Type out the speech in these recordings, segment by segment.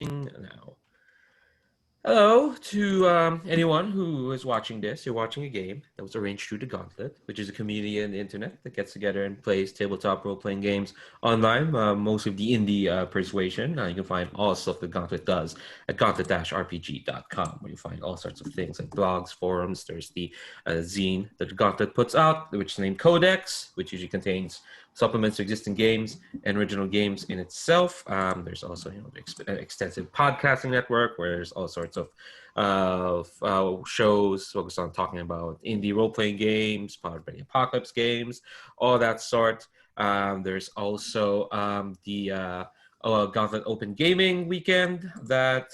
Now. Hello to anyone who is watching this. You're watching a game that was arranged through the Gauntlet, which is a community on the internet that gets together and plays tabletop role-playing games online, mostly the indie persuasion. You can find all the stuff the Gauntlet does at gauntlet-rpg.com, where you find all sorts of things like blogs, forums. There's the zine that the Gauntlet puts out, which is named Codex, which usually contains supplements to existing games and original games in itself. There's also the extensive podcasting network where there's all sorts of shows focused on talking about indie role-playing games, powered by the apocalypse games, all that sort. There's also the Gauntlet Open Gaming Weekend that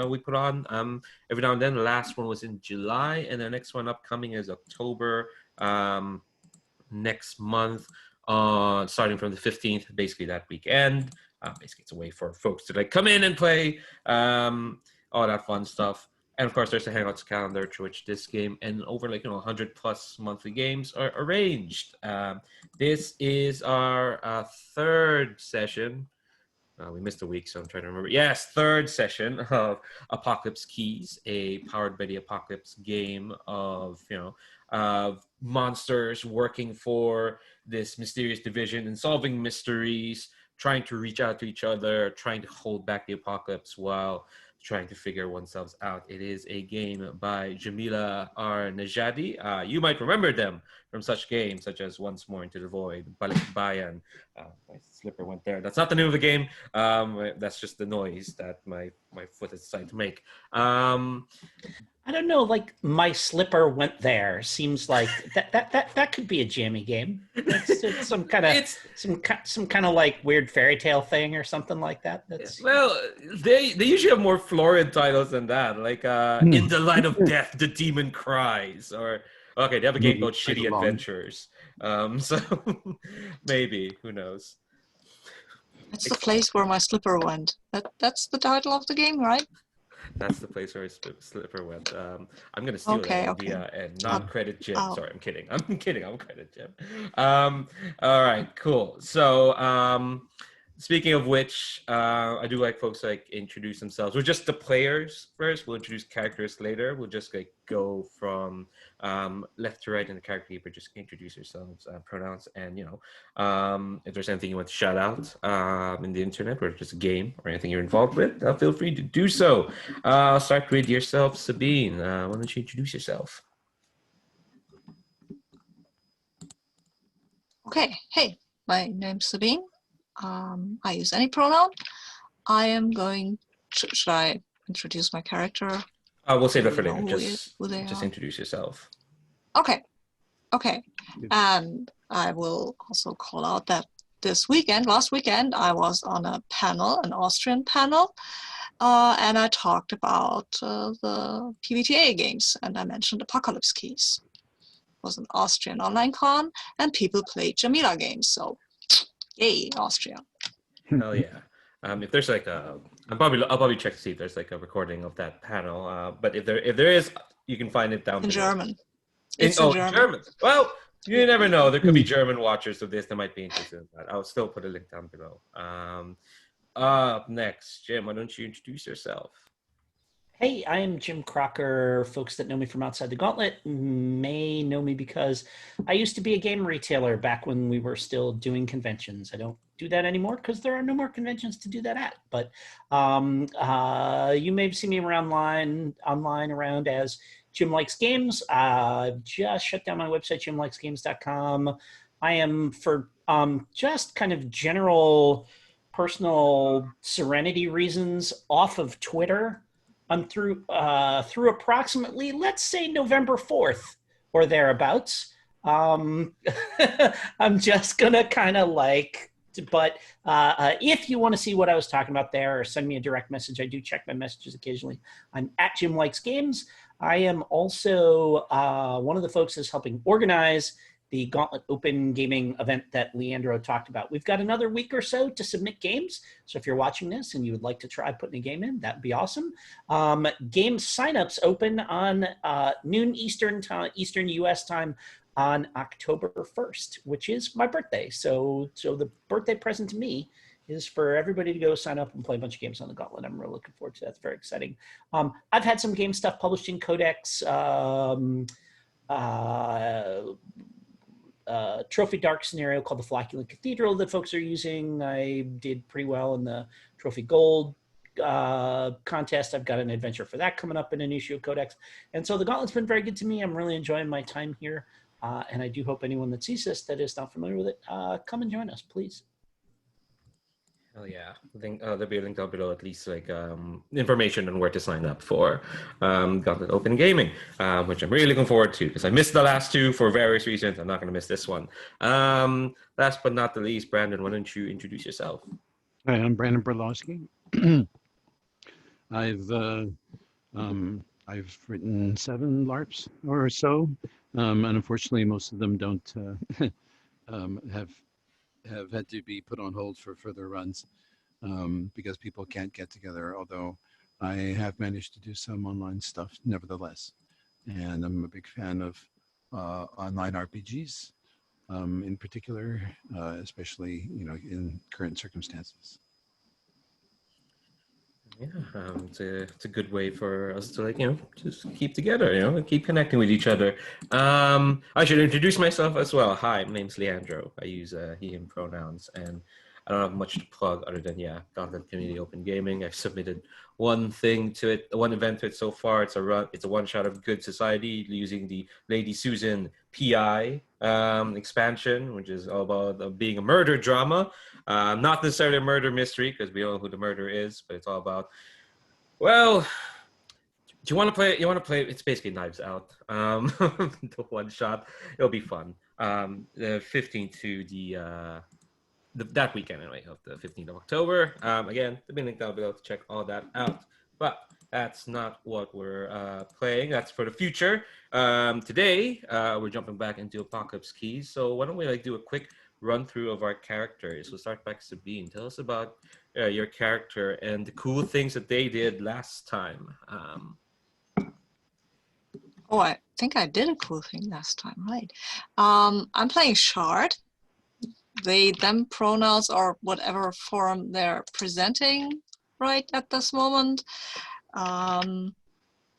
we put on every now and then. The last one was in July, and the next one upcoming is October next month. Starting from the 15th, basically that weekend. Basically, it's a way for folks to come in and play all that fun stuff. And of course, there's the Hangouts calendar through which this game and over 100 plus monthly games are arranged. This is our third session. We missed a week, so I'm trying to remember. Yes, third session of Apocalypse Keys, a powered by the Apocalypse game of monsters working for this mysterious division and solving mysteries, trying to reach out to each other, trying to hold back the apocalypse while trying to figure oneself out. It is a game by Jamila R. Najadi. You might remember them from such games such as Once More Into the Void, Balik Bayan. My slipper went there. That's not the name of the game. That's just the noise that my foot has decided to make. I don't know, my slipper went there. Seems like that could be a jammy game. It's some kind of weird fairy tale thing or something like that. Well, they usually have more florid titles than that, like In the Line of Death, the Demon Cries, or okay, they have a game called Shitty Adventures. So maybe, who knows? That's the place where my slipper went. That's the title of the game, right? That's the place where slipper went. I'm gonna steal that idea and not credit Jim. Sorry, I'm kidding. I'm credit Jim. All right, cool. So speaking of which, I do like folks introduce themselves. We're just the players first. We'll introduce characters later. We'll just go from left to right in the character keeper. Just introduce yourselves, pronouns, and if there's anything you want to shout out in the internet, or just a game or anything you're involved with, feel free to do so. I'll start with yourself, Sabine. Why don't you introduce yourself? Okay. Hey, my name's Sabine. I use any pronoun. I am going to, should I introduce my character? We'll save that for later. Just introduce yourself. Okay. And I will also call out that last weekend, I was on a panel, an Austrian panel, and I talked about the PBTA games, and I mentioned Apocalypse Keys. It was an Austrian online con, and people played Jamila games, so yay, Austria. Hell yeah. If there's I'll probably check to see if there's a recording of that panel. But if there is, you can find it down in below. German. In German. Well, you never know. There could be German watchers of this that might be interested in that. I'll still put a link down below. Up next, Jim, why don't you introduce yourself? Hey, I am Jim Crocker. Folks that know me from outside the Gauntlet may know me because I used to be a game retailer back when we were still doing conventions. I don't do that anymore because there are no more conventions to do that at. But you may have seen me online around as Jim Likes Games. I've just shut down my website, jimlikesgames.com. I am, for just kind of general personal serenity reasons, off of Twitter. I'm through approximately, let's say, November 4th or thereabouts. I'm just gonna kind of but if you want to see what I was talking about there, or send me a direct message, I do check my messages occasionally. I'm at Jim Likes Games. I am also one of the folks that's helping organize the Gauntlet Open Gaming event that Leandro talked about. We've got another week or so to submit games. So if you're watching this and you would like to try putting a game in, that'd be awesome. Game signups open on noon Eastern US time on October 1st, which is my birthday. So the birthday present to me is for everybody to go sign up and play a bunch of games on the Gauntlet. I'm really looking forward to that. It's very exciting. I've had some game stuff published in Codex. Trophy Dark scenario called the Flocculent Cathedral that folks are using. I did pretty well in the Trophy Gold contest. I've got an adventure for that coming up in an issue of Codex. And so the Gauntlet's been very good to me. I'm really enjoying my time here. And I do hope anyone that sees this that is not familiar with it, come and join us, please. Hell yeah. I think there'll be a link down below, at least like information on where to sign up for Gauntlet Open Gaming, which I'm really looking forward to because I missed the last two for various reasons. I'm not going to miss this one. Last but not the least, Brandon, why don't you introduce yourself? Hi, I'm Brandon Berlowski. I've written 7 LARPs or so, and unfortunately, most of them don't have had to be put on hold for further runs because people can't get together. Although I have managed to do some online stuff, nevertheless, and I'm a big fan of online RPGs, in particular, especially in current circumstances. Yeah, it's a good way for us to just keep together, and keep connecting with each other. I should introduce myself as well. Hi, my name's Leandro. I use he, him pronouns, and I don't have much to plug other than Gauntlet Community Open Gaming. I've submitted one event to it so far. It's a one shot of Good Society using the Lady Susan PI expansion, which is all about being a murder drama. Not necessarily a murder mystery because we don't know who the murderer is, but it's all about, well, do you want to play it? You want to play it? It's basically Knives Out. The one shot. It'll be fun. The 15th to that weekend anyway of the 15th of October. Again, there'll be a link down below to check all that out. But that's not what we're playing. That's for the future. Today, we're jumping back into Apocalypse Keys. So why don't we do a quick run through of our characters. We'll start back to Sabine. Tell us about your character and the cool things that they did last time. I think I did a cool thing last time, right? I'm playing Shard. They, them pronouns or whatever form they're presenting right at this moment.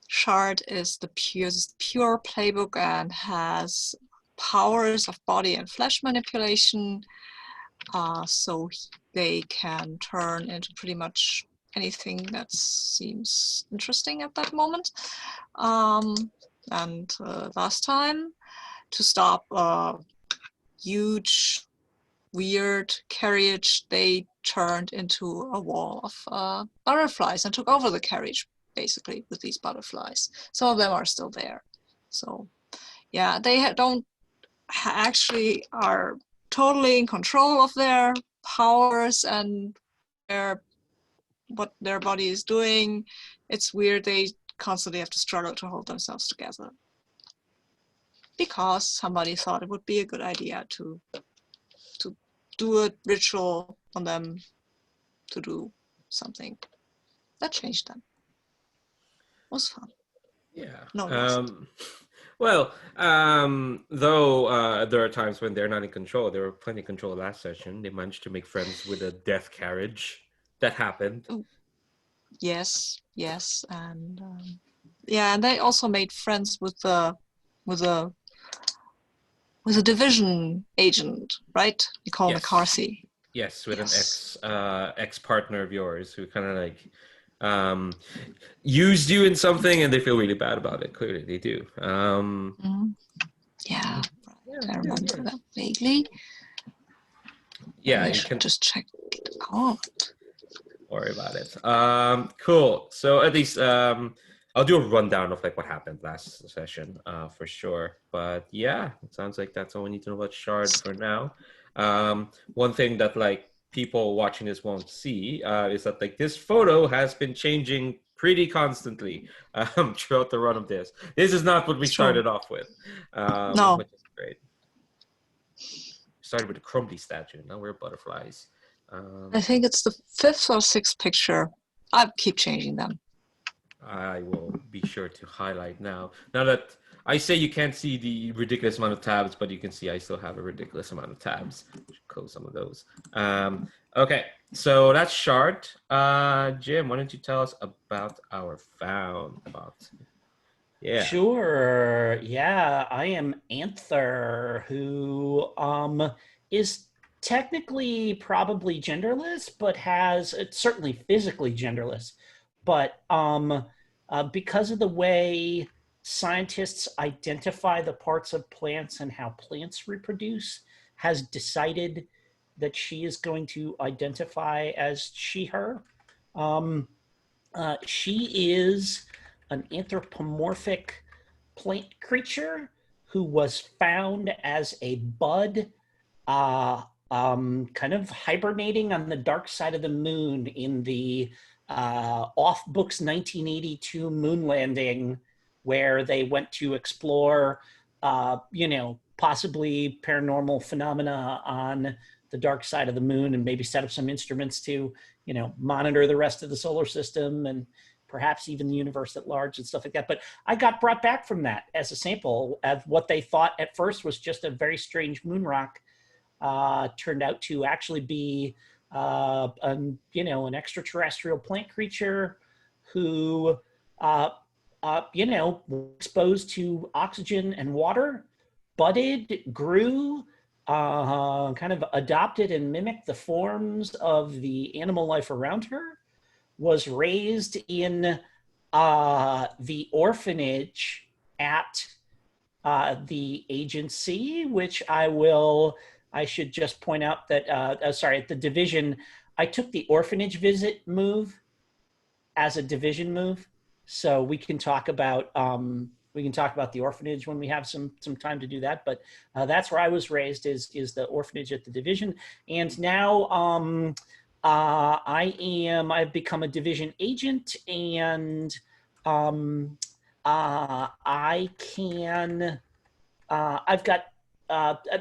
Shard is the pure playbook and has powers of body and flesh manipulation, so they can turn into pretty much anything that seems interesting at that moment. And last time, to stop a huge, weird carriage, they turned into a wall of butterflies and took over the carriage, basically, with these butterflies. Some of them are still there. So, yeah, they don't actually are totally in control of their powers and what their body is doing. It's weird. They constantly have to struggle to hold themselves together because somebody thought it would be a good idea to do a ritual on them to do something that changed them. It was fun. Yeah. No, it wasn't. Well, though there are times when they're not in control, they were plenty in control last session. They managed to make friends with a death carriage. That happened. Yes, and yeah, and they also made friends with a division agent, right? You call McCarthy. Yes, with an ex partner of yours who kind of used you in something, and they feel really bad about it. Clearly, they do. Yeah, I remember that vaguely. Yeah, you can just check it out. Worry about it. Cool. So at least I'll do a rundown of what happened last session for sure. But yeah, it sounds like that's all we need to know about Shard for now. One thing that people watching this won't see is that this photo has been changing pretty constantly throughout the run of this. This is not what we started off with. No. Which is great. We started with a Crumbly statue. Now we're butterflies. I think it's the 5th or 6th picture. I keep changing them. I will be sure to highlight now. Now that I say you can't see the ridiculous amount of tabs, but you can see I still have a ridiculous amount of tabs. Close some of those. Okay, so that's Shard. Jim, why don't you tell us about our found? Yeah. Sure. Yeah, I am Anther, who is technically probably genderless, but has it's certainly physically genderless. But because of the way scientists identify the parts of plants and how plants reproduce, has decided that she is going to identify as she, her. She is an anthropomorphic plant creature who was found as a bud, kind of hibernating on the dark side of the moon in the off books 1982 moon landing, where they went to explore, possibly paranormal phenomena on the dark side of the moon, and maybe set up some instruments to, monitor the rest of the solar system and perhaps even the universe at large and stuff like that. But I got brought back from that as a sample of what they thought at first was just a very strange moon rock. Turned out to actually be, an extraterrestrial plant creature who, exposed to oxygen and water, budded, grew, kind of adopted and mimicked the forms of the animal life around her, was raised in the orphanage at the agency, which I should just point out that, at the division, I took the orphanage visit move as a division move. So we can talk about the orphanage when we have some time to do that. But that's where I was raised, is the orphanage at the division. And now I've become a division agent, and I've got,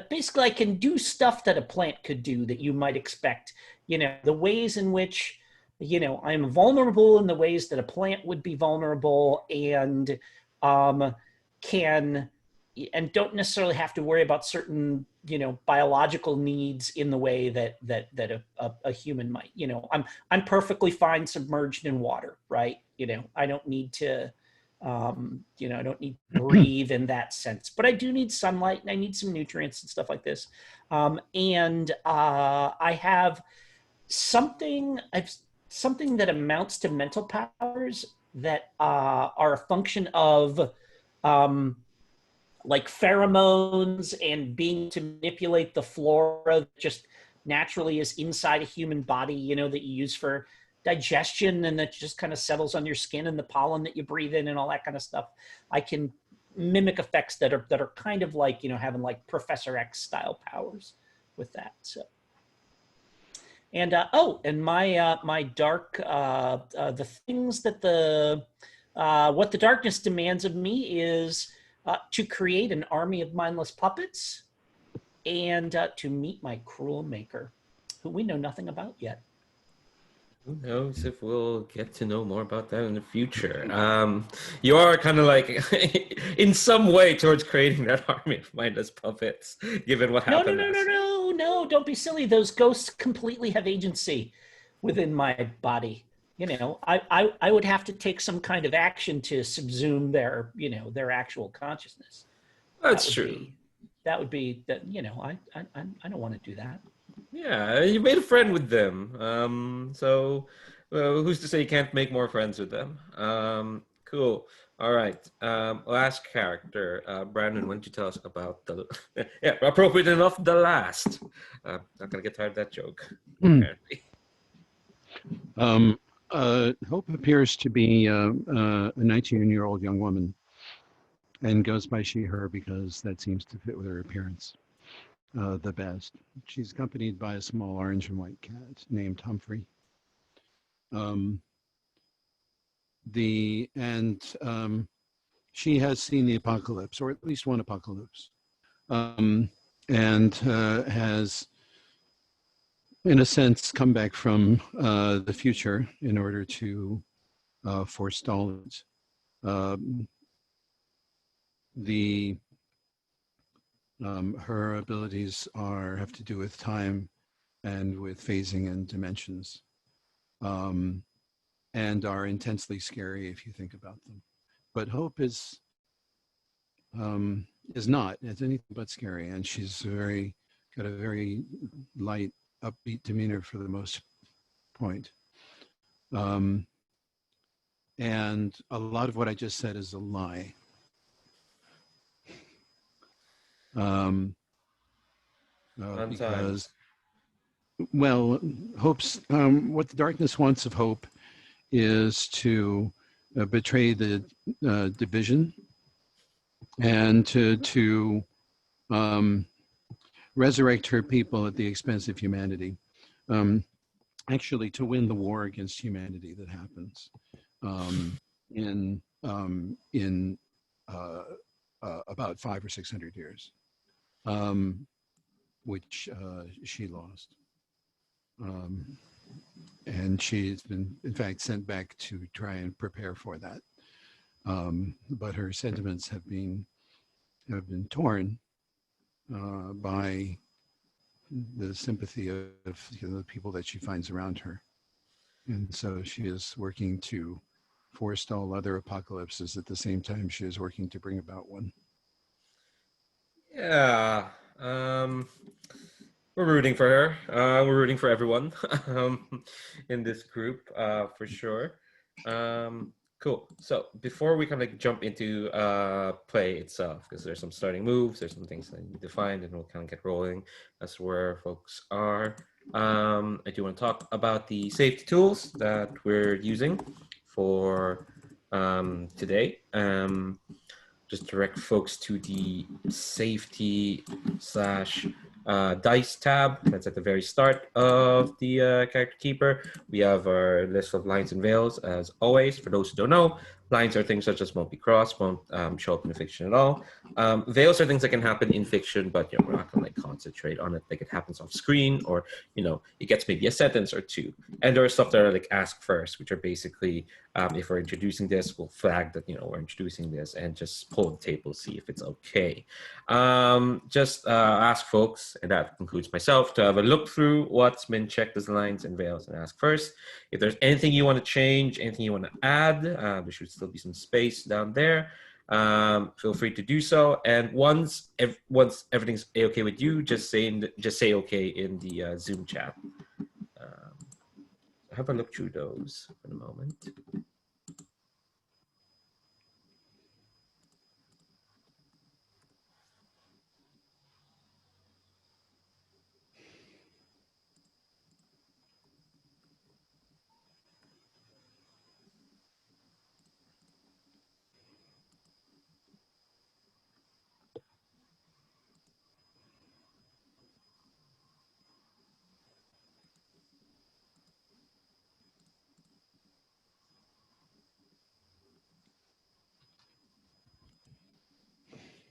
basically I can do stuff that a plant could do that you might expect. The ways in which, I'm vulnerable in the ways that a plant would be vulnerable, and don't necessarily have to worry about certain, biological needs in the way that a human might. I'm perfectly fine submerged in water, right? I don't need to, I don't need to breathe in that sense, but I do need sunlight, and I need some nutrients and stuff like this. I have something that amounts to mental powers that are a function of like pheromones and being to manipulate the flora that just naturally is inside a human body, that you use for digestion, and that just kind of settles on your skin, and the pollen that you breathe in and all that kind of stuff. I can mimic effects that are kind of like, having like Professor X style powers with that. So. And and my dark, the things that what the darkness demands of me is to create an army of mindless puppets, and to meet my cruel maker, who we know nothing about yet. Who knows if we'll get to know more about that in the future. You are kind of like, in some way, towards creating that army of mindless puppets, given what happened. No, don't be silly. Those ghosts completely have agency within my body. I would have to take some kind of action to subsume their actual consciousness. That's true. That would be that. I don't want to do that. Yeah, you made a friend with them. So who's to say you can't make more friends with them? Cool. All right. Last character, Brandon. Why don't you tell us about the? Yeah, appropriate enough. The last. Not gonna get tired of that joke. Apparently. Hope appears to be a 19-year-old young woman, and goes by she, her, because that seems to fit with her appearance the best. She's accompanied by a small orange and white cat named Humphrey. She has seen the apocalypse, or at least one apocalypse, and has, in a sense, come back from the future in order to forestall it. the her abilities have to do with time and with phasing and dimensions, and are intensely scary if you think about them. But Hope is not. It's anything but scary, and she's got a very light, upbeat demeanor for the most point. And a lot of what I just said is a lie. Because, well, Hope's what the darkness wants of Hope is to betray the division and to resurrect her people at the expense of humanity. Actually, to win the war against humanity that happens in about 500 or 600 years, which she lost. And she's been, in fact, sent back to try and prepare for that. But her sentiments have been torn by the sympathy of the people that she finds around her. And so she is working to forestall other apocalypses at the same time she is working to bring about one. Yeah. We're rooting for her. We're rooting for everyone in this group, for sure. Cool. So before we kind of jump into play itself, because there's some starting moves, there's some things that I need to find, and we'll kind of get rolling. That's where folks are. I do want to talk about the safety tools that we're using for today. Just direct folks to the safety / dice tab. That's at the very start of the character keeper. We have our list of lines and veils, as always. For those who don't know, lines are things such as won't be crossed, won't show up in the fiction at all. Veils are things that can happen in fiction, but we're not gonna concentrate on it. Like, it happens off screen, or it gets maybe a sentence or two. And there are stuff that are like ask first, which are basically if we're introducing this, we'll flag that we're introducing this and just pull the table, see if it's okay. Just ask folks, and that includes myself, to have a look through what's been checked as lines and veils and ask first. If there's anything you want to change, anything you want to add, there should still be some space down there. Feel free to do so. And once everything's okay with you, just say okay in the Zoom chat. Have a look through those for a moment.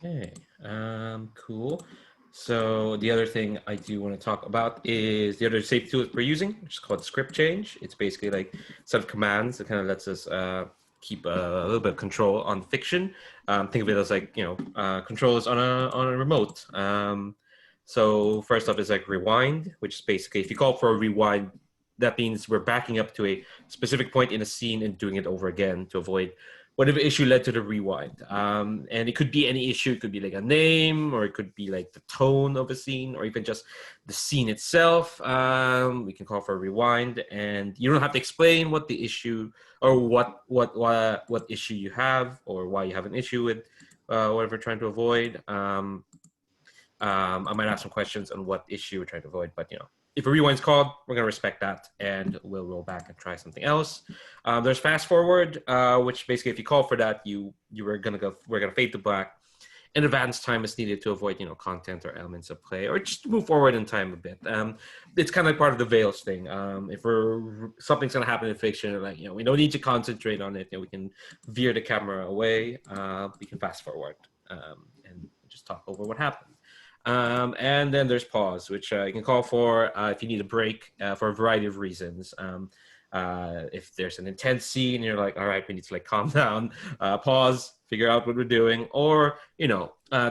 Okay, cool. So the other thing I do want to talk about is the other safety tool that we're using, which is called script change. It's basically like a set of commands that kind of lets us keep a little bit of control on fiction. Think of it as like controls on a remote. So first off is like rewind, which is basically if you call for a rewind, that means we're backing up to a specific point in a scene and doing it over again to avoid whatever issue led to the rewind. And it could be any issue. It could be like a name, or it could be like the tone of a scene, or even just the scene itself. We can call for a rewind, and you don't have to explain what the issue or what issue you have, or why you have an issue with whatever you're trying to avoid. I might have some questions on what issue we're trying to avoid, but if a rewind's called, we're going to respect that, and we'll roll back and try something else. There's fast forward, which basically, if you call for that, we're going to fade to black. And advanced time is needed to avoid, content or elements of play, or just move forward in time a bit. It's kind of like part of the veils thing. If something's going to happen in fiction, like we don't need to concentrate on it. We can veer the camera away. We can fast forward and just talk over what happened. And then there's pause, which you can call for if you need a break for a variety of reasons. If there's an intense scene, you're like, all right, we need to like calm down, pause, figure out what we're doing, or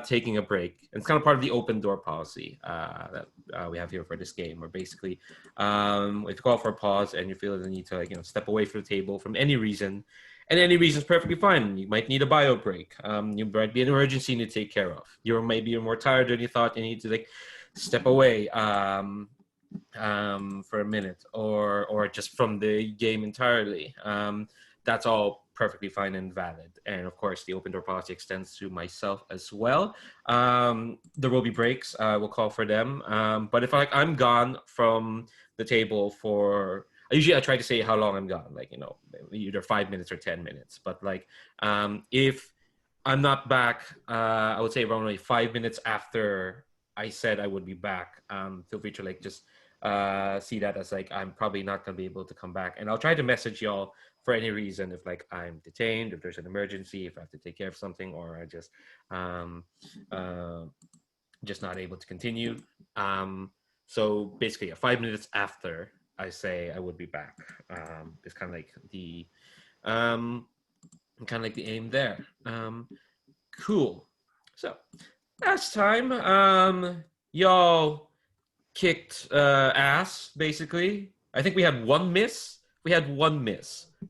taking a break. And it's kind of part of the open door policy that we have here for this game, where basically if you call for a pause and you feel the need to like step away from the table from any reason, and any reason is perfectly fine. You might need a bio break. You might be an emergency you need to take care of. Maybe you're more tired than you thought. You need to like step away for a minute, or just from the game entirely. That's all perfectly fine and valid. And of course, the open door policy extends to myself as well. There will be breaks. We'll call for them. But if I'm gone from the table for, usually I try to say how long I'm gone, like either 5 minutes or 10 minutes. But like if I'm not back, I would say around like 5 minutes after I said I would be back. Feel free to like just see that as like I'm probably not gonna be able to come back, and I'll try to message y'all for any reason if like I'm detained, if there's an emergency, if I have to take care of something, or I just not able to continue. So basically, 5 minutes after I say I would be back, is kind of like the aim there. Cool. So last time, y'all kicked ass, basically. I think we had one miss. It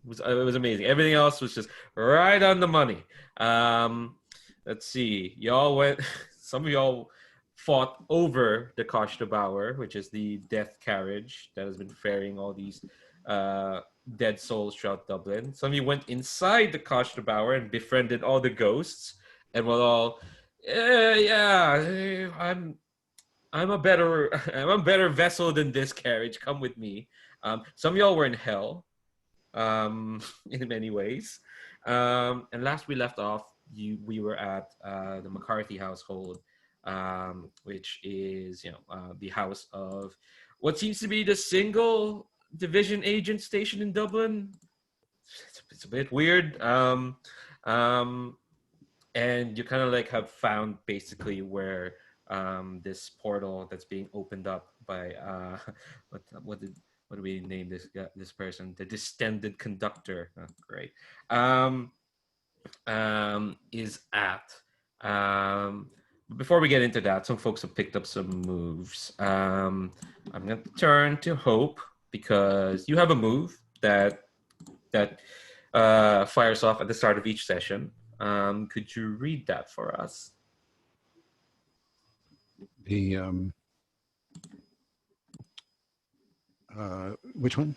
was amazing. Everything else was just right on the money. Let's see. Y'all went, some of y'all fought over the Koshtabauer, which is the death carriage that has been ferrying all these dead souls throughout Dublin. Some of you went inside the Koshtabauer and befriended all the ghosts, and were all, yeah, I'm a better vessel than this carriage. Come with me. Some of y'all were in hell, in many ways. And last we left off, we were at the McCarthy household, which is the house of what seems to be the single division agent station in Dublin. It's a bit weird. And you kind of like have found basically where this portal that's being opened up by what do we name this person? The Distended Conductor. Oh, great. Is at. Before we get into that, some folks have picked up some moves. I'm going to turn to Hope, because you have a move that fires off at the start of each session. Could you read that for us? The which one?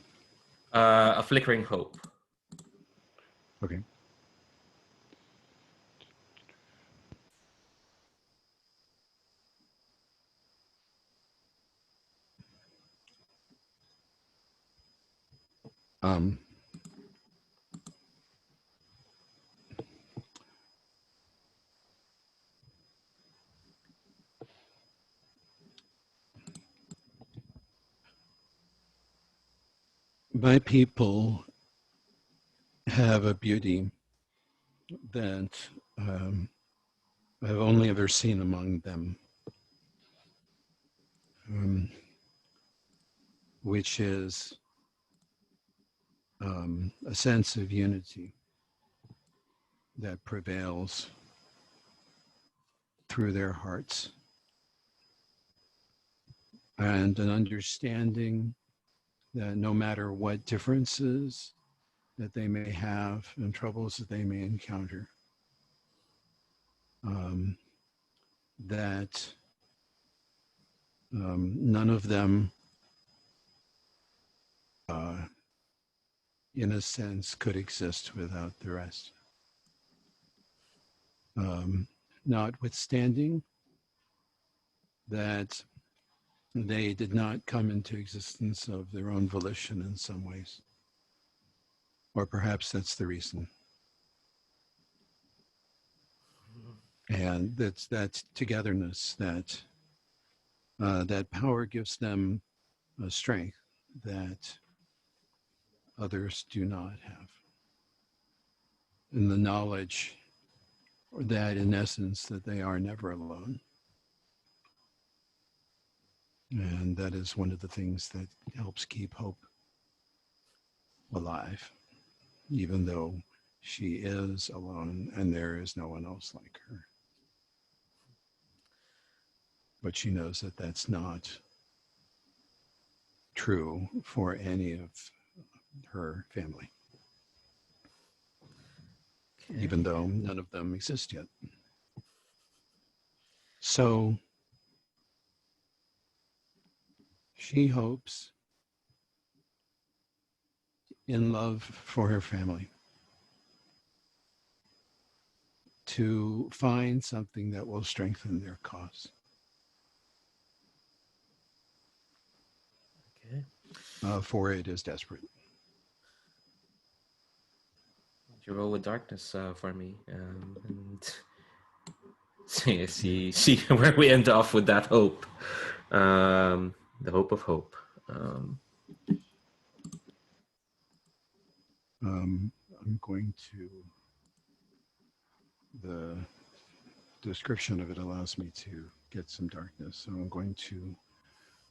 A Flickering Hope. Okay. My people have a beauty that I've only ever seen among them, which is a sense of unity that prevails through their hearts, and an understanding that no matter what differences that they may have and troubles that they may encounter, that none of them, in a sense, could exist without the rest. Notwithstanding that they did not come into existence of their own volition in some ways, or perhaps that's the reason. And that's that togetherness, that power gives them a strength that others do not have, and the knowledge that, in essence, that they are never alone. And that is one of the things that helps keep hope alive, even though she is alone and there is no one else like her. But she knows that that's not true for any of her family, even though none of them exist yet. So she hopes in love for her family to find something that will strengthen their cause. For it is desperate. You roll with darkness for me, and see where we end off with that hope, the hope of hope. I'm going to, the description of it allows me to get some darkness, so I'm going to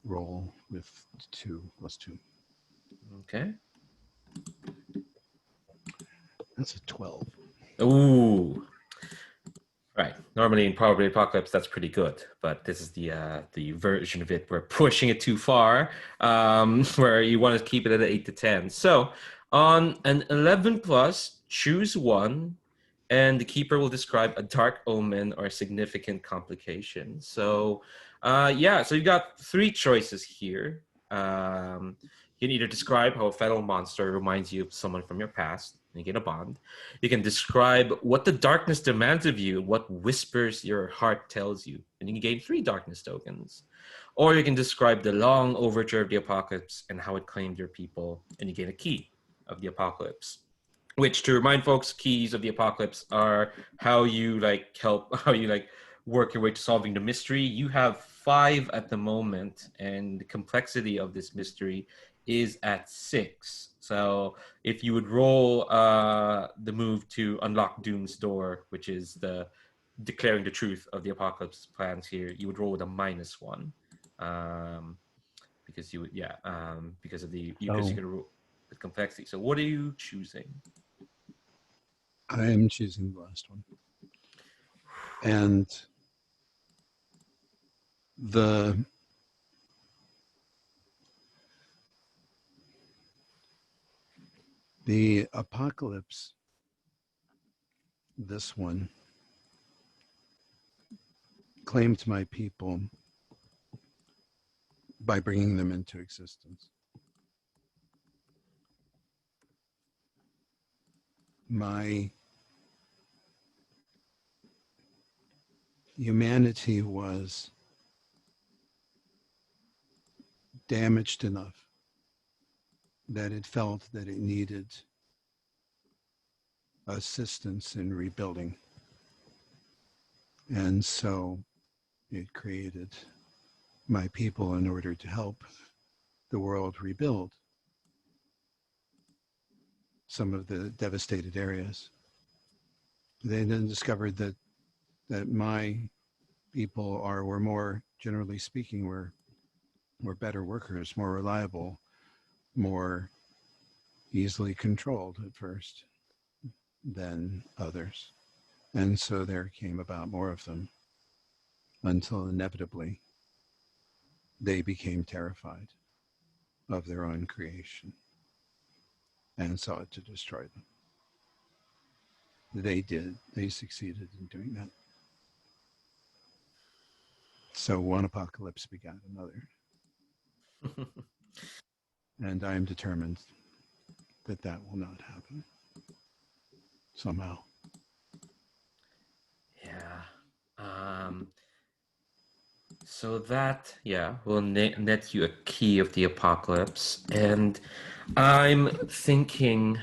roll with 2 + 2. Okay. That's a 12. Ooh. Right. Normally in Probably Apocalypse, that's pretty good, but this is the version of it we're pushing it too far, where you want to keep it at 8 to 10. So on an 11 plus, choose one, and the keeper will describe a dark omen or significant complication. So, so you got 3 choices here. You can either describe how a feral monster reminds you of someone from your past, and you get a bond. You can describe what the darkness demands of you, what whispers your heart tells you, and you can gain 3 darkness tokens. Or you can describe the long overture of the apocalypse and how it claimed your people, and you gain a key of the apocalypse. Which, to remind folks, keys of the apocalypse are how you work your way to solving the mystery. You have 5 at the moment, and the complexity of this mystery is at 6. So if you would roll the move to unlock Doom's door, which is the declaring the truth of the apocalypse plans here, you would roll with a -1, because you would because of the because you're gonna roll with complexity. So what are you choosing? I am choosing the last one. And the apocalypse, this one, claimed my people by bringing them into existence. My humanity was damaged enough that it felt that it needed assistance in rebuilding. And so it created my people in order to help the world rebuild some of the devastated areas. They then discovered that my people were more, generally speaking, were better workers, more reliable, more easily controlled at first than others. And so there came about more of them until inevitably they became terrified of their own creation and sought to destroy them. They did. They succeeded in doing that. So one apocalypse begat another. And I am determined that that will not happen somehow. Yeah. So that, will net you a key of the apocalypse. And I'm thinking,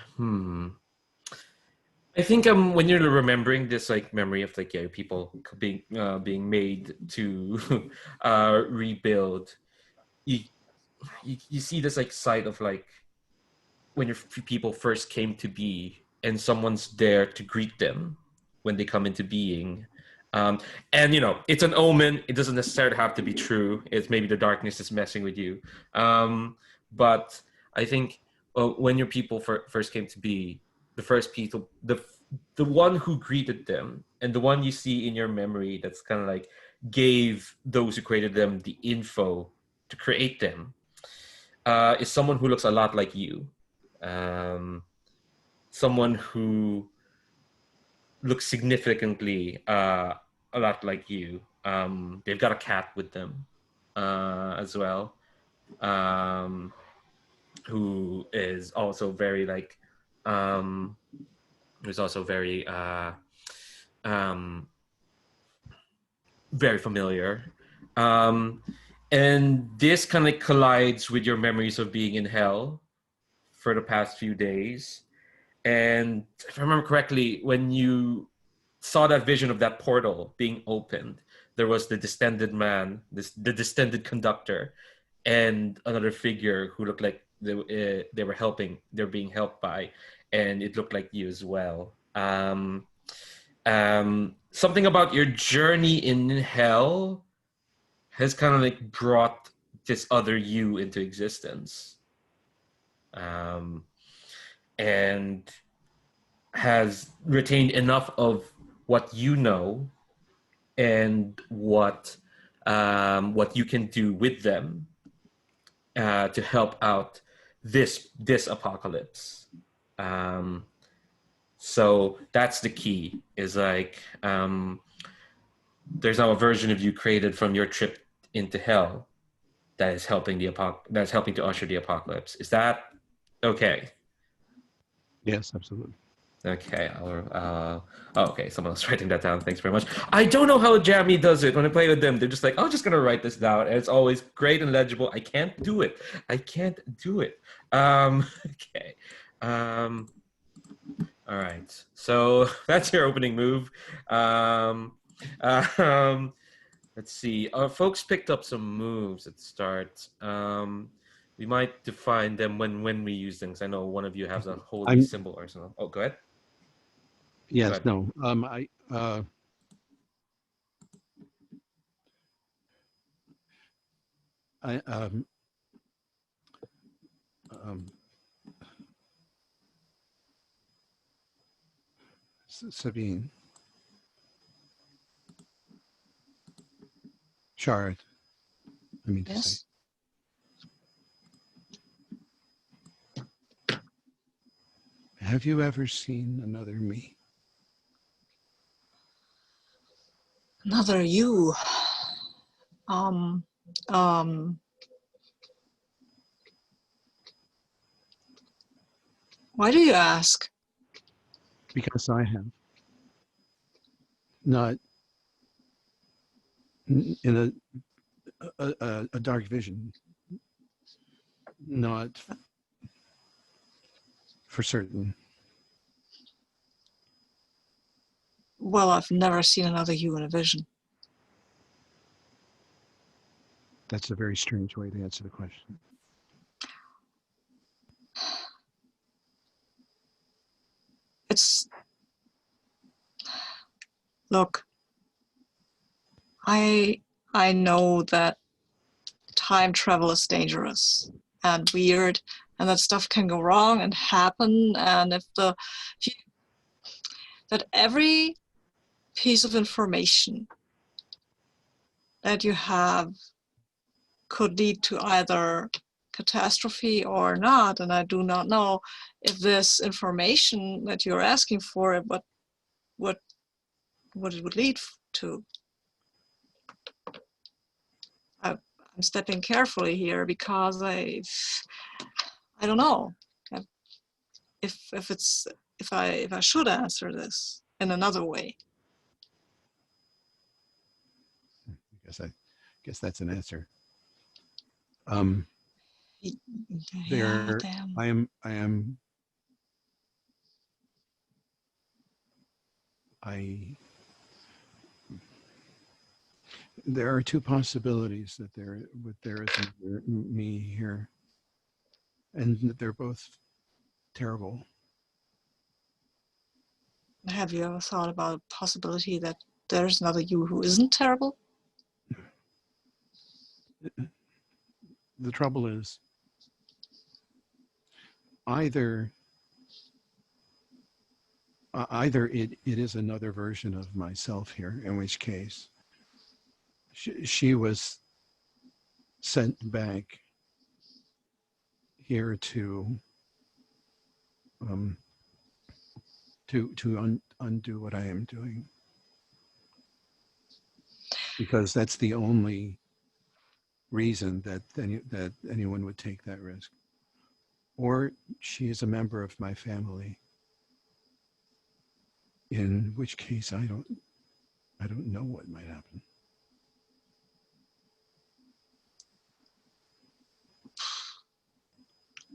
I think when you're remembering this memory of people being made to rebuild, you see this side of when your people first came to be and someone's there to greet them when they come into being. And it's an omen. It doesn't necessarily have to be true. It's maybe the darkness is messing with you. But I think when your people first came to be, the first people, the one who greeted them, and the one you see in your memory that's kind of like gave those who created them the info to create them, is someone who looks a lot like you. Someone who looks significantly a lot like you. They've got a cat with them as well, who is also very like, who's also very very familiar. And this kind of collides with your memories of being in hell for the past few days. And if I remember correctly, when you saw that vision of that portal being opened, there was the distended man, the distended conductor, and another figure who looked like they were helping. They're being helped by, and it looked like you as well. Something about your journey in hell has kind of like brought this other you into existence, and has retained enough of what you know and what you can do with them to help out this apocalypse. So that's the key. Is like there's now a version of you created from your trip into hell that is helping that's helping to usher the apocalypse. Is that okay? Yes, absolutely. Okay, okay, someone else writing that down. Thanks very much. I don't know how Jammy does it. When I play with them, they're just like, I'm just gonna write this down, and it's always great and legible. I can't do it. Okay. All right. So that's your opening move. Let's see. Our folks picked up some moves at the start. We might define them when we use them, because I know one of you has a holy symbol or something. Oh, go ahead. Yes, go ahead. no. Sabine. Shard. I mean to say. Have you ever seen another me? Another you. Why do you ask? Because I have. Not in a dark vision. Not for certain. Well, I've never seen another you in a vision. That's a very strange way to answer the question. Look, I know that time travel is dangerous and weird, and that stuff can go wrong and happen, and that every piece of information that you have could lead to either catastrophe or not, and I do not know if this information that you're asking for, what it would lead to. I'm stepping carefully here because I don't know if I should answer this in another way. I guess that's an answer. Yeah, damn. There are two possibilities that there is me here, and they're both terrible. Have you ever thought about the possibility that there's another you who isn't terrible? The trouble is, either it is another version of myself here, in which case she was sent back here to undo what I am doing, because that's the only reason that anyone would take that risk. Or she is a member of my family, in which case I don't know what might happen.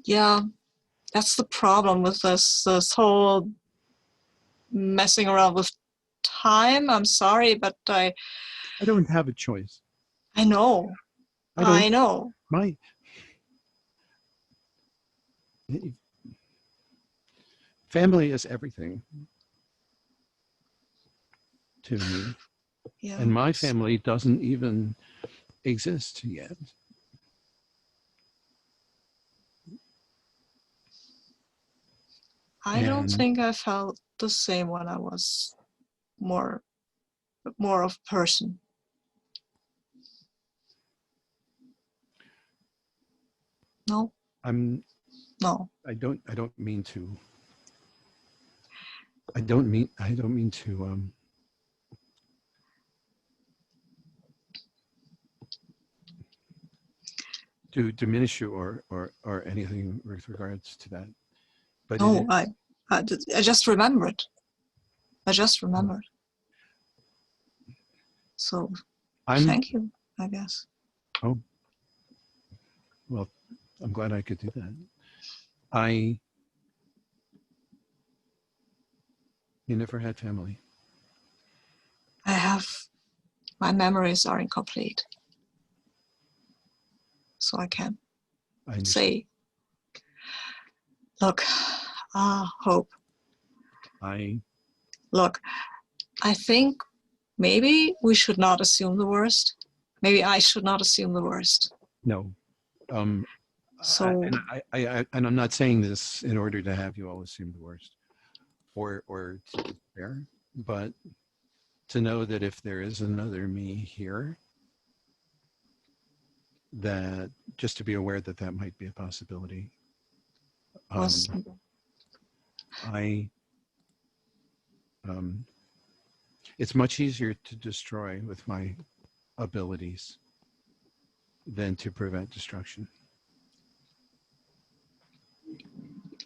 Yeah, that's the problem with this whole messing around with time. I'm sorry, but I don't have a choice. I know. I know. My family is everything to me. Yeah. And my family doesn't even exist yet. I don't think I felt the same when I was more of a person. No. No. I don't mean to. I don't mean to to diminish you or anything with regards to that. But no, I just remembered. So thank you, I guess. Oh, well, I'm glad I could do that. You never had family. I have, my memories are incomplete. So I can't say, look, Hope. Look, I think maybe we should not assume the worst. Maybe I should not assume the worst. No. So and I'm not saying this in order to have you all assume the worst or to despair, but to know that if there is another me here, that just to be aware that that might be a possibility. It's much easier to destroy with my abilities than to prevent destruction.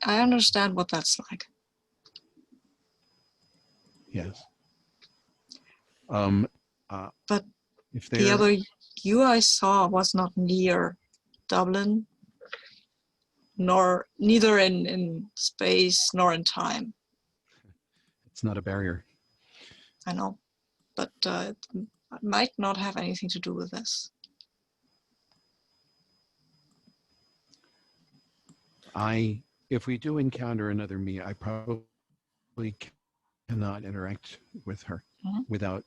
I understand what that's like. Yes. But if the other you I saw was not near Dublin, neither in space nor in time. It's not a barrier. I know, but it might not have anything to do with this. If we do encounter another me, I probably cannot interact with her without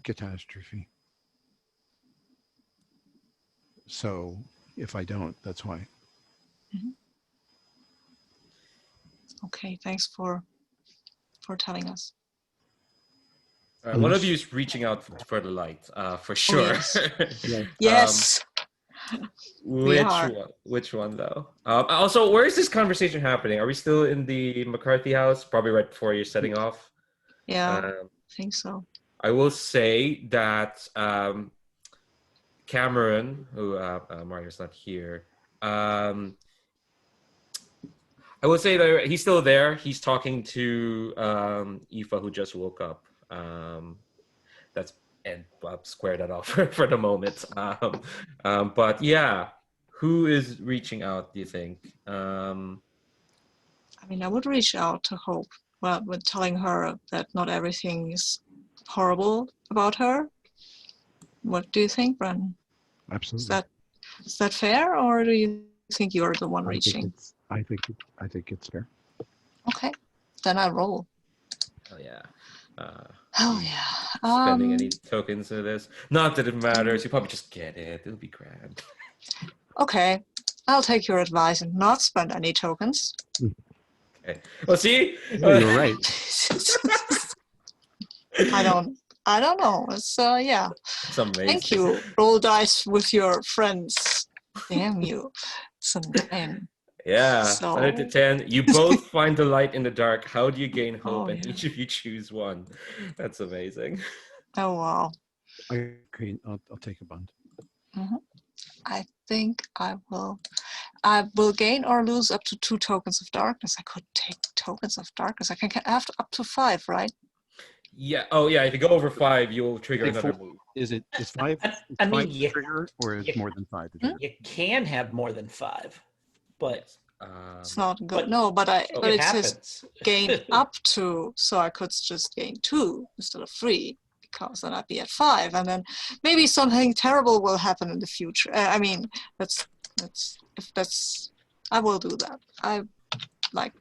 catastrophe. So if I don't, that's why. Okay, thanks for telling us. One of you is reaching out for the light, for sure. Oh, yes. Which one though? Also, where is this conversation happening? Are we still in the McCarthy house? Probably right before you're setting off. Yeah, I think so. I will say that Cameron, who Mario's not here, I will say that he's still there. He's talking to Aoife, who just woke up. And square that off for the moment. But yeah, who is reaching out, do you think? I mean, I would reach out to Hope, with telling her that not everything is horrible about her. What do you think, Brennan? Absolutely. Is that fair, or do you think you're the one reaching? I think it's fair. Okay, then I roll. Oh yeah. Oh yeah. Spending any tokens of this? Not that it matters. You probably just get it. It'll be grand. Okay. I'll take your advice and not spend any tokens. Okay. Well, see, Yeah, you're right. I don't know. It's yeah. it's amazing. Thank you. Roll dice with your friends. Damn you. It's annoying. Yeah, So- 100 to 10. You both find the light in the dark. How do you gain hope? Oh, And yeah. each of you choose one. That's amazing. Oh wow. I agree. I'll take a bond. I think I will gain or lose up to 2 tokens of darkness. I could take tokens of darkness. I can have up to 5, right? Yeah. Oh, yeah. If you go over 5, you'll trigger another move. Is 5? I mean, the trigger, or is more than 5 the trigger? You can have more than 5, but It's not good. but- No, but it it says happens. gain up to, so I could just gain 2 instead of 3, because then I'd be at 5, and then maybe something terrible will happen in the future. I mean, I will do that. I like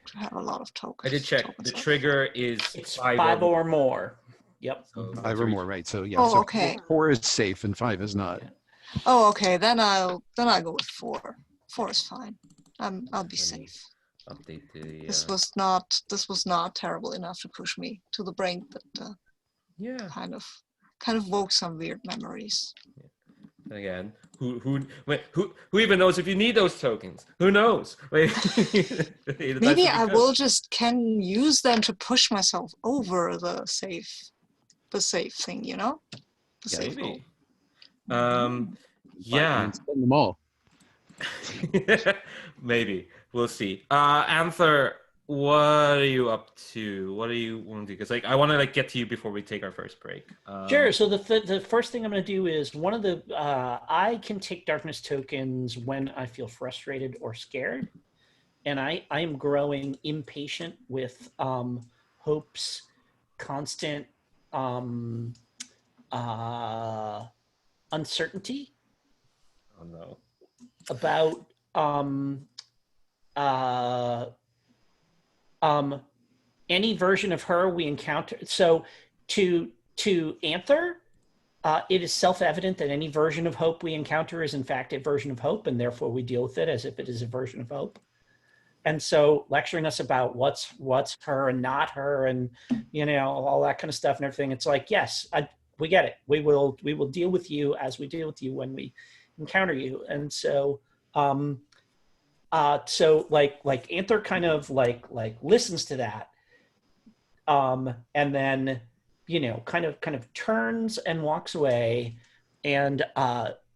to have a lot of tokens. I did check. The trigger is It's 5 5 or more. Yep. So 5 or more, right? So yeah. Oh, so okay. 4 is safe and 5 is not. Oh, okay. Then I'll go with 4. 4 is fine. I'll be safe. Update the. This was not terrible enough to push me to the brink, but Yeah. kind of woke some weird memories. Again, who even knows if you need those tokens? Who knows? Maybe I will just can use them to push myself over the safe thing, you know? The safe goal. Maybe. Yeah. Spend them all. Maybe. We'll see. Anther, what are you up to? What do you want to do? Because I want to get to you before we take our first break. Sure. So the first thing I'm going to do is I can take darkness tokens when I feel frustrated or scared, and I am growing impatient with Hope's constant uncertainty. Oh no. About any version of her we encounter. So to Anther, it is self-evident that any version of Hope we encounter is in fact a version of Hope, and therefore we deal with it as if it is a version of Hope. And so lecturing us about what's her and not her, and all that kind of stuff and everything. It's like, yes, we get it. We will deal with you as we deal with you when we encounter you. And so so Anther kind of listens to that, and then kind of turns and walks away, and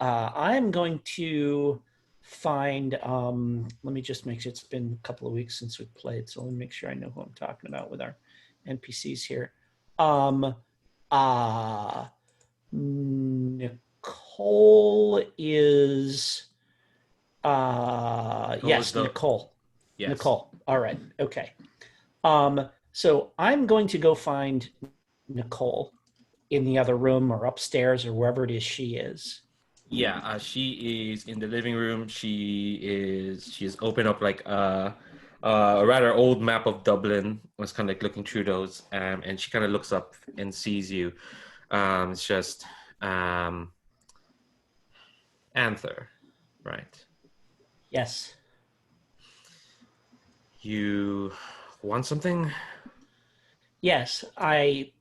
I'm going to find let me just make sure, it's been a couple of weeks since we played, so let me make sure I know who I'm talking about with our NPCs here. Nicole is yes, Nicole. Yes. Nicole. All right. Okay. So I'm going to go find Nicole in the other room or upstairs or wherever it is she is. Yeah, she is in the living room. She's opened up a rather old map of Dublin. Was kind of looking through those, and she kind of looks up and sees you. It's just Anther, right? Yes. You want something? Yes, I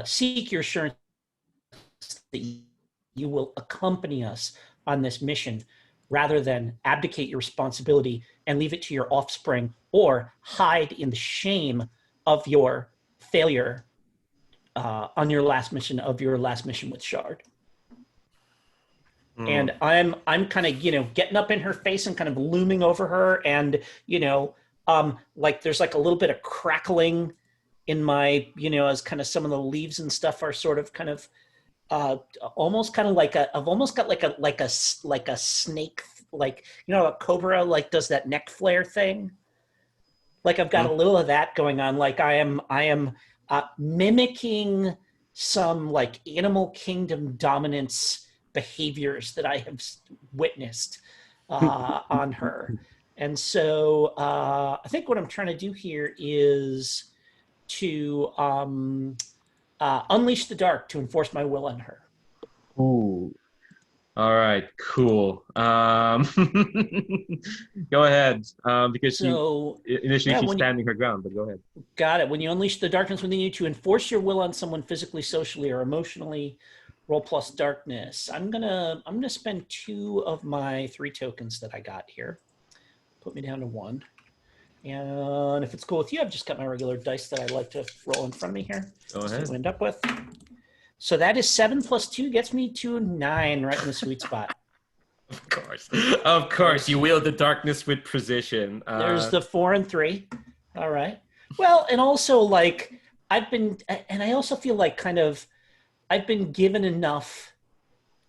seek your assurance that you will accompany us on this mission rather than abdicate your responsibility and leave it to your offspring or hide in the shame of your failure on your last mission with Shard. And I'm kind of, getting up in her face and kind of looming over her, and, there's a little bit of crackling in my, as kind of some of the leaves and stuff are sort of kind of almost kind of I've almost got like a snake, a cobra does that neck flare thing. I've got a little of that going on. I am mimicking some animal kingdom dominance behaviors that I have witnessed on her. And so I think what I'm trying to do here is to unleash the dark to enforce my will on her. Ooh. All right, cool. Go ahead. Because So, initially yeah, she's when you standing her ground, but go ahead. got it, when you unleash the darkness within you to enforce your will on someone physically, socially, or emotionally, roll plus darkness. I'm gonna spend 2 of my 3 tokens that I got here. Put me down to 1. And if it's cool with you, I've just got my regular dice that I like to roll in front of me here. Go See ahead. what we end up with. So that is 7 plus 2 gets me to 9, right in the sweet spot. Of course. Of course. You wield the darkness with precision. There's the 4 and 3. All right. Well, and also like I also feel like kind of I've been given enough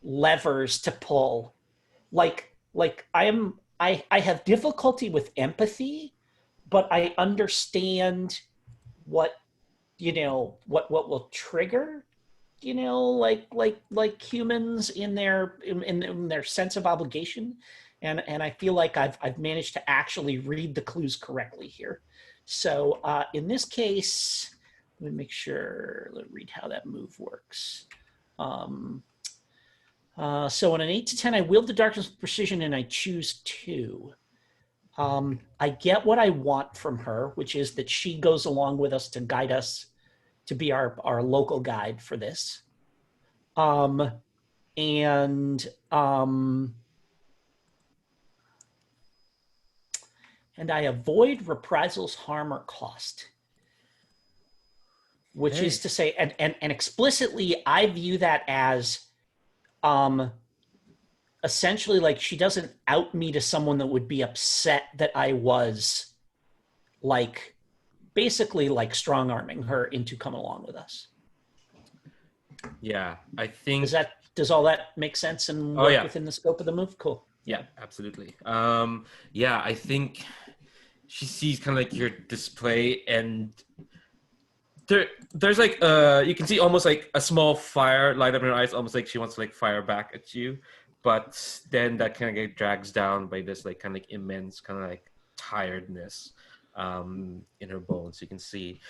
levers to pull. Like I have difficulty with empathy, but I understand what what will trigger like humans in their sense of obligation, and I feel like I've managed to actually read the clues correctly here. So in this case, let me make sure. Let me read how that move works. So on an 8 to 10, I wield the darkness with precision, and I choose 2. I get what I want from her, which is that she goes along with us to guide us, to be our local guide for this. And I avoid reprisals, harm, or cost. Which is to say, and explicitly, I view that as essentially like she doesn't out me to someone that would be upset that I was like basically like strong arming her into coming along with us. Yeah, I think. Does all that make sense and work within the scope of the move? Cool. Yeah, absolutely. Yeah, I think she sees kind of like your display, and there's like you can see almost like a small fire light up in her eyes, almost like she wants to like fire back at you, but then that kind of get drags down by this like kind of like immense kind of like tiredness in her bones. You can see,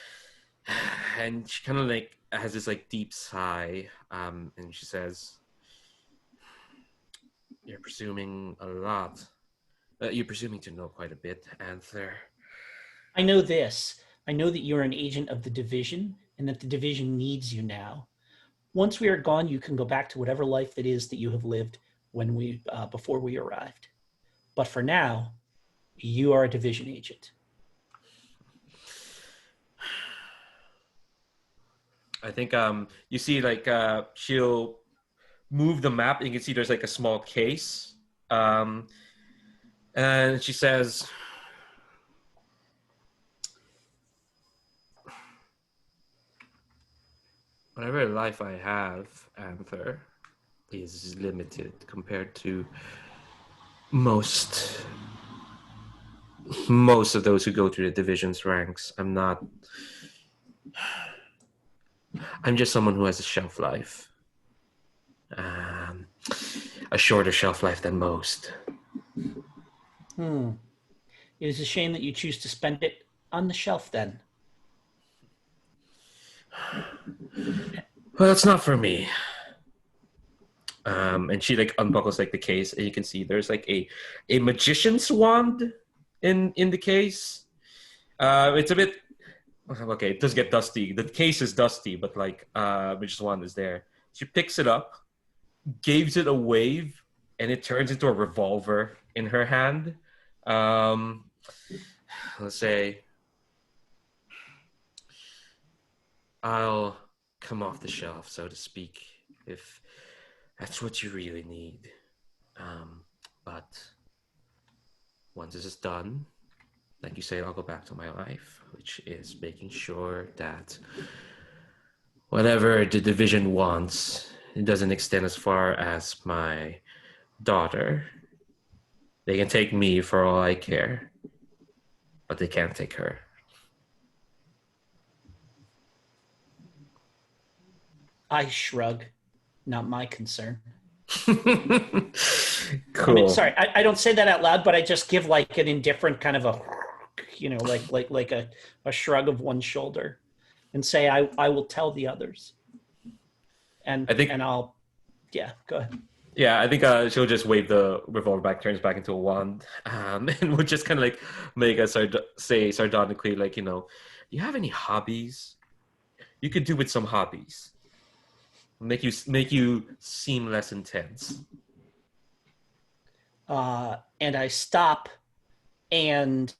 and she kind of like has this like deep sigh, and she says, "You're presuming a lot. You're presuming to know quite a bit, Anther." I know this. I know that you're an agent of the division, and that the division needs you now. Once we are gone, you can go back to whatever life it is that you have lived when before we arrived. But for now, you are a division agent. I think you see like she'll move the map, and you can see there's like a small case, and she says, "Whatever life I have, Anther, is limited compared to most of those who go through the division's ranks. I'm just someone who has a shelf life, a shorter shelf life than most." It is a shame that you choose to spend it on the shelf then. Well, it's not for me. And she like unbuckles like the case, and you can see there's like a magician's wand in the case. It's a bit okay. It does get dusty. The case is dusty, but like magician's wand is there. She picks it up, gives it a wave, and it turns into a revolver in her hand. Let's say I'll come off the shelf, so to speak, if that's what you really need. But once this is done, like you say, I'll go back to my life, which is making sure that whatever the division wants, it doesn't extend as far as my daughter. They can take me for all I care, but they can't take her. I shrug. Not my concern. Cool. I mean, sorry, I don't say that out loud, but I just give like an indifferent kind of a, like a shrug of one shoulder, and say I will tell the others. And I'll, yeah, go ahead. Yeah, I think she'll just wave the revolver back, turns back into a wand, and would just kind of like make us say sardonically, like, you know, do you have any hobbies? You could do with some hobbies. Make you seem less intense. And I stop, and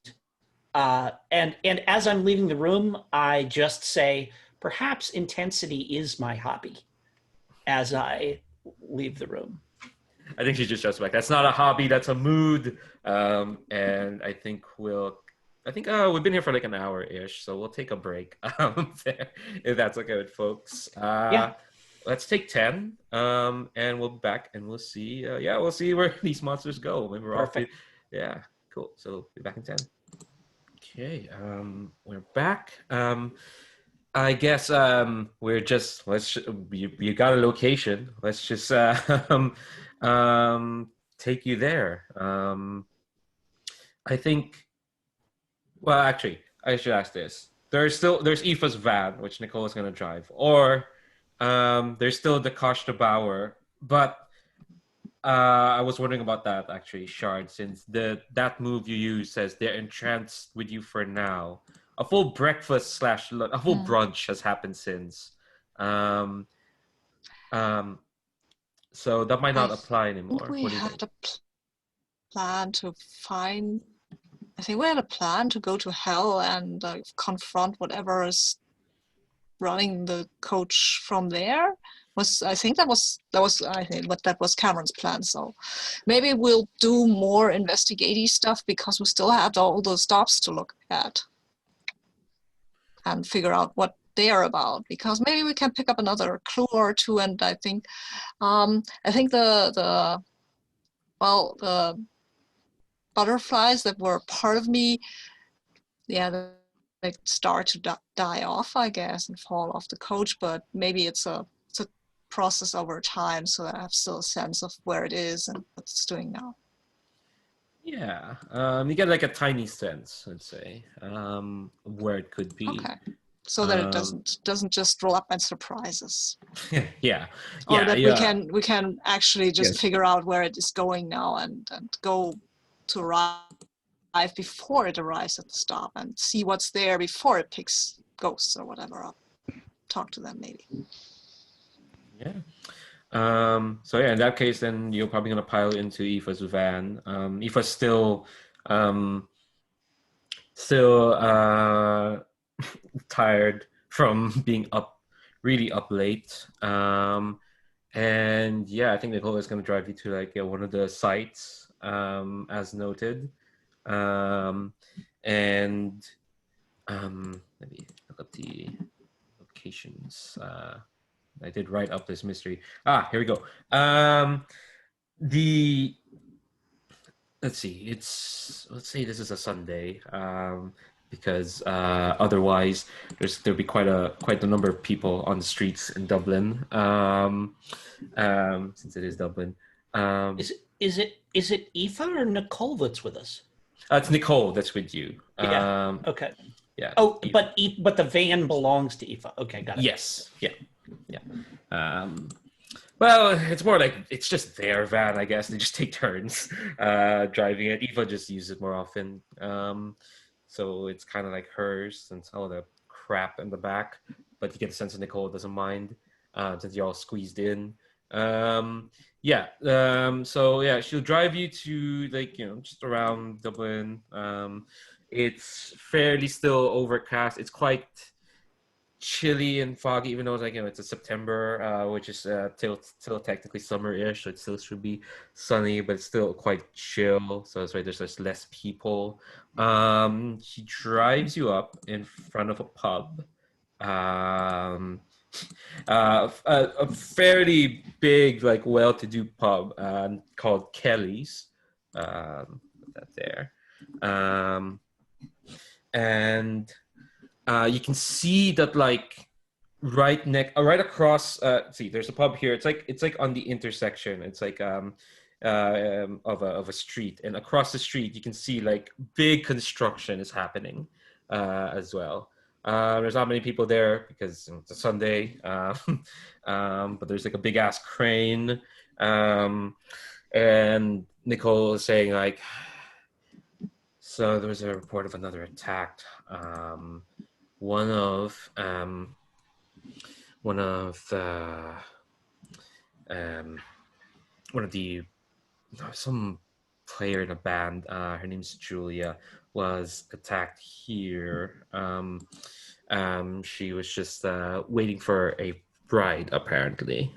and as I'm leaving the room, I just say, perhaps intensity is my hobby, as I leave the room. I think she just jumps back. That's not a hobby. That's a mood. And I think we've been here for like an hour ish, so we'll take a break. There, if that's okay with folks. Yeah. Let's take 10. And we'll be back and we'll see. Yeah, we'll see where these monsters go. Maybe we're off to, Perfect. yeah, cool. So be back in 10. Okay. We're back. I guess we're just you got a location. Let's just take you there. I think. Well, actually, I should ask this. There's Aoife's van, which Nicola's gonna drive, or there's still the Kosh de Bauer. But I was wondering about that actually, Shard, since that move you use says they're entranced with you for now. A full breakfast slash a full brunch has happened since. Um, um, so that might not apply anymore. We What do you had think? a plan to find. I think we had a plan to go to hell and confront whatever is running the coach from there. I think that was Cameron's plan. So maybe we'll do more investigative stuff because we still have all those stops to look at and figure out what they are about. Because maybe we can pick up another clue or two. And I think the butterflies that were part of me, yeah, they start to die off, I guess, and fall off the coach. But maybe it's a process over time, so that I have still a sense of where it is and what it's doing now. Yeah, you get like a tiny sense, I'd say, where it could be. Okay, so that it doesn't just roll up and surprise us. Yeah, or that we can actually just figure out where it is going now and go to arrive before it arrives at the stop and see what's there before it picks ghosts or whatever up. Talk to them maybe. Yeah. So yeah, in that case, then you're probably gonna pile into Aoife's van. Aoife's still tired from being really up late. And yeah, I think Nicola's gonna drive you to like one of the sites, as noted. And let me look up the locations. I did write up this mystery. Here we go. Let's see. Let's say this is a Sunday, because otherwise there'll be quite the number of people on the streets in Dublin. Since it is Dublin. Is it Aoife or Nicole that's with us? It's Nicole that's with you. Yeah. Okay. Yeah. Oh, but the van belongs to Aoife. Okay, got it. Yes. Yeah. Well, it's more like it's just their van, I guess. They just take turns driving it. Aoife just uses it more often. So it's kind of like hers since all the crap in the back. But you get the sense that Nicole doesn't mind since you're all squeezed in. So yeah, she'll drive you to just around Dublin. It's fairly still overcast. It's quite chilly and foggy, even though it's a September, which is still technically summer-ish, so it still should be sunny, but it's still quite chill. So that's why there's just less people. She drives you up in front of a pub, a fairly big, well-to-do pub called Kelly's. Put that there, and you can see that right across. See, there's a pub here. It's like on the intersection. It's like of a street, and across the street you can see big construction is happening as well. There's not many people there because it's a Sunday, but there's a big ass crane And Nicole is saying like, so there was a report of another attack. One of the some player in a band, her name's Julia, was attacked here. She was just waiting for a bride, apparently,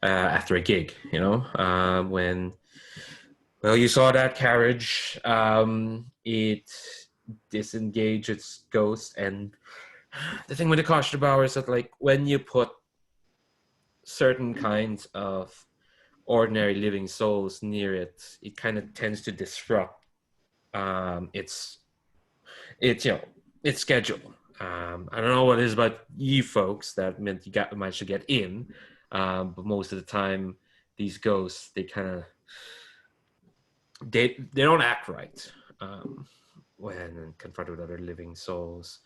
after a gig, when, well, you saw that carriage, it disengaged its ghost. And the thing with the Koshter Bauer is that, like, when you put certain kinds of ordinary living souls near it, it kind of tends to disrupt its schedule. I don't know what it is about you folks that meant you managed to get in, but most of the time, these ghosts, they kind of they don't act right when confronted with other living souls.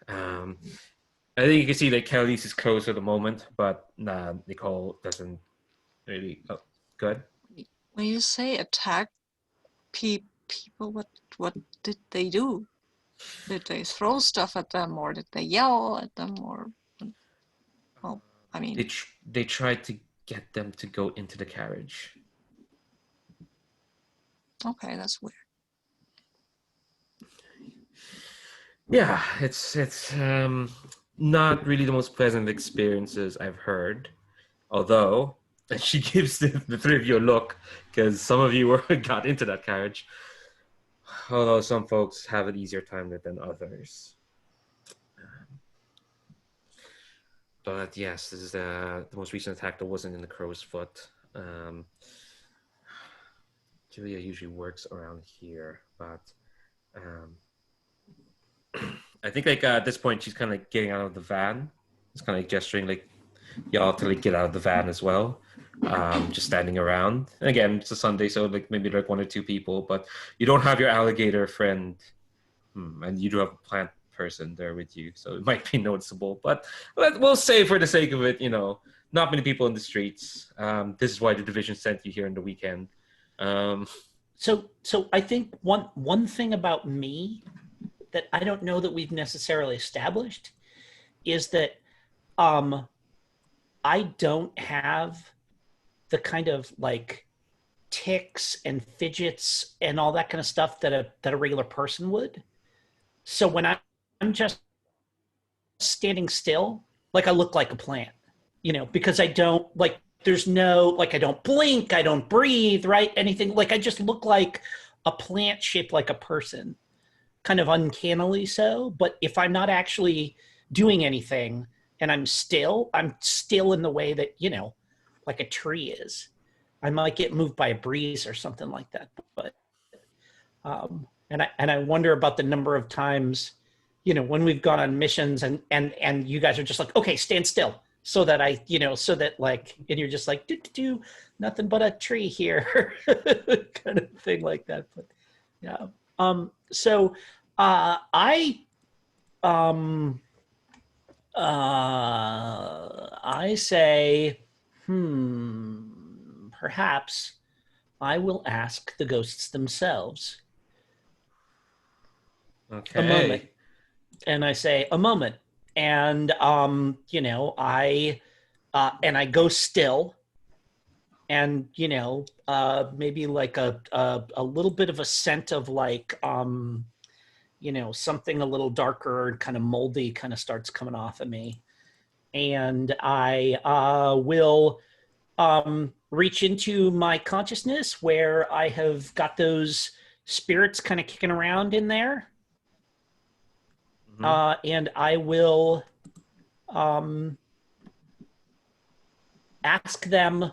I think you can see that Kelly's is close at the moment, but Nicole doesn't really. Oh, good. When you say attack people, what did they do? Did they throw stuff at them, or did they yell at them, or? Well, I mean, they tried to get them to go into the carriage. Okay, that's weird. Yeah, it's not really the most pleasant experiences I've heard. Although she gives the three of you a look, because some of you got into that carriage. Although some folks have an easier time than others. But yes, this is the most recent attack that wasn't in the crow's foot. Julia usually works around here, but I think like at this point she's kind of like getting out of the van. It's kind of like gesturing like y'all to like get out of the van as well. Just standing around. And again, it's a Sunday, so like maybe like one or two people, but you don't have your alligator friend, and you do have a plant person there with you, so it might be noticeable. But we'll say for the sake of it, not many people in the streets. This is why the division sent you here in the weekend. So I think one thing about me that I don't know that we've necessarily established is that I don't have the kind of like tics and fidgets and all that kind of stuff that a regular person would. So when I'm just standing still, like I look like a plant, because I don't like, there's no, like I don't blink, I don't breathe, right? Anything, like I just look like a plant shaped like a person, kind of uncannily so. But if I'm not actually doing anything and I'm still in the way that, like a tree is. I might get moved by a breeze or something like that. But and I wonder about the number of times, when we've gone on missions and you guys are just like, okay, stand still, so that so that like, and you're just like, do nothing but a tree here, kind of thing like that. But yeah. So I say, perhaps I will ask the ghosts themselves. Okay. A moment. And I say, a moment. And, I go still, and, maybe like a little bit of a scent of like, something a little darker and kind of moldy kind of starts coming off of me. And I will reach into my consciousness where I have got those spirits kind of kicking around in there. And I will ask them.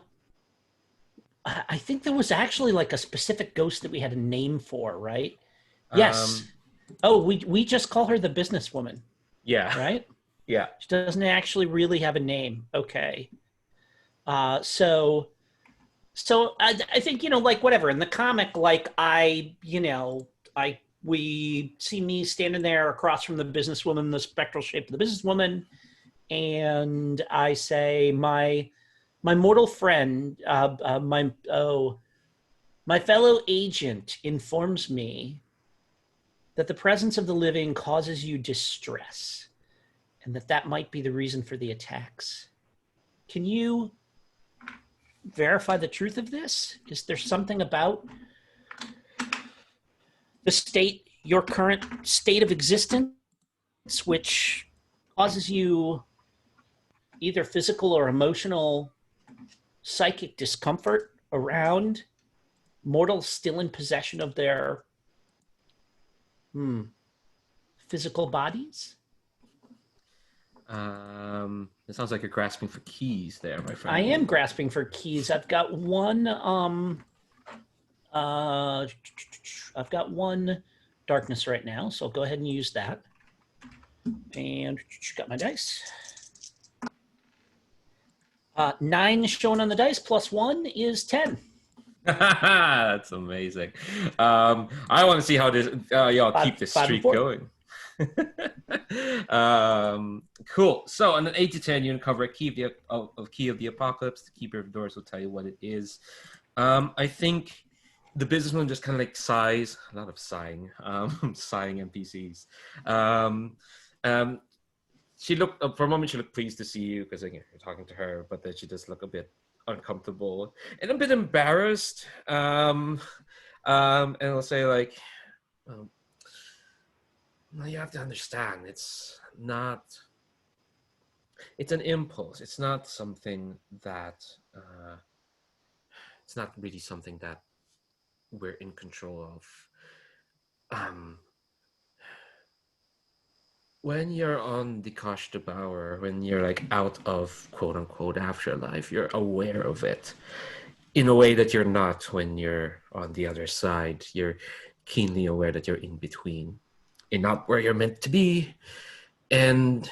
I think there was actually like a specific ghost that we had a name for, right? Yes. We just call her the businesswoman. Yeah. Right? Yeah. She doesn't actually really have a name. Okay. So I think, like whatever in the comic, like we see me standing there across from the businesswoman, the spectral shape of the businesswoman. And I say, my My mortal friend, my fellow agent informs me that the presence of the living causes you distress, and that might be the reason for the attacks. Can you verify the truth of this? Is there something about your current state of existence, which causes you either physical or emotional psychic discomfort around mortals still in possession of their physical bodies? It sounds like you're grasping for keys there, my friend. I am grasping for keys. I've got one darkness right now, so I'll go ahead and use that. And got my dice. 9 shown on the dice plus 1 is 10. That's amazing. I want to see how this y'all keep this streak going. Cool. So on an 8 to 10, you uncover a key of the apocalypse. The keeper of the doors will tell you what it is. I think the businesswoman just kind of like sighs. A lot of sighing. Sighing NPCs. She looked for a moment. She looked pleased to see you because again you're talking to her, but then she just looked a bit uncomfortable and a bit embarrassed. And I'll say like, well, you have to understand, it's an impulse. It's not something that it's not really something that we're in control of. When you're on the Kosh Bauer, when you're like out of quote unquote afterlife, you're aware of it in a way that you're not when you're on the other side. You're keenly aware that you're in between and not where you're meant to be. And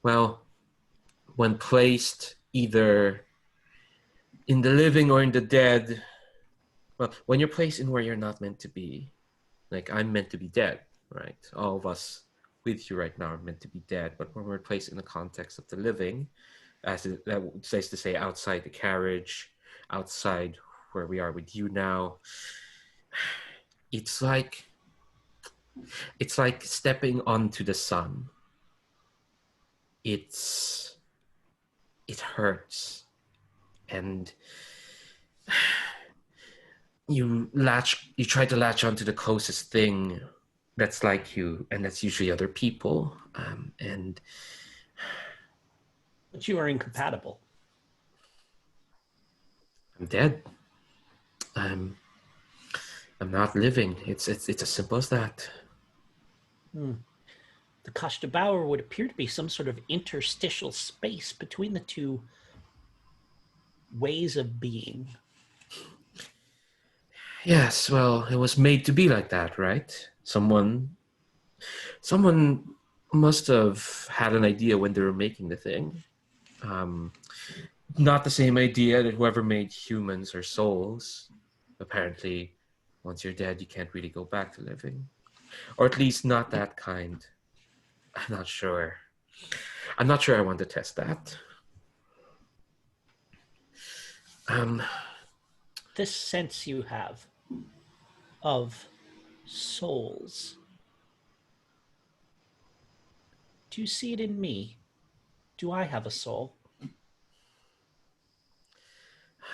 well, when placed either in the living or in the dead, well, when you're placed in where you're not meant to be, like I'm meant to be dead, right? All of us with you right now are meant to be dead, but when we're placed in the context of the living, that says to say outside the carriage, outside where we are with you now, it's like stepping onto the sun. It hurts, and you try to latch onto the closest thing that's like you, and that's usually other people. But you are incompatible. I'm dead. I'm not living. It's as simple as that. The Kosh Bauer would appear to be some sort of interstitial space between the two ways of being. Yes, well, it was made to be like that, right? Someone must have had an idea when they were making the thing. Not the same idea that whoever made humans or souls. Apparently, once you're dead, you can't really go back to living. Or at least not that kind. I'm not sure I want to test that. This sense you have of souls, do you see it in me? Do I have a soul?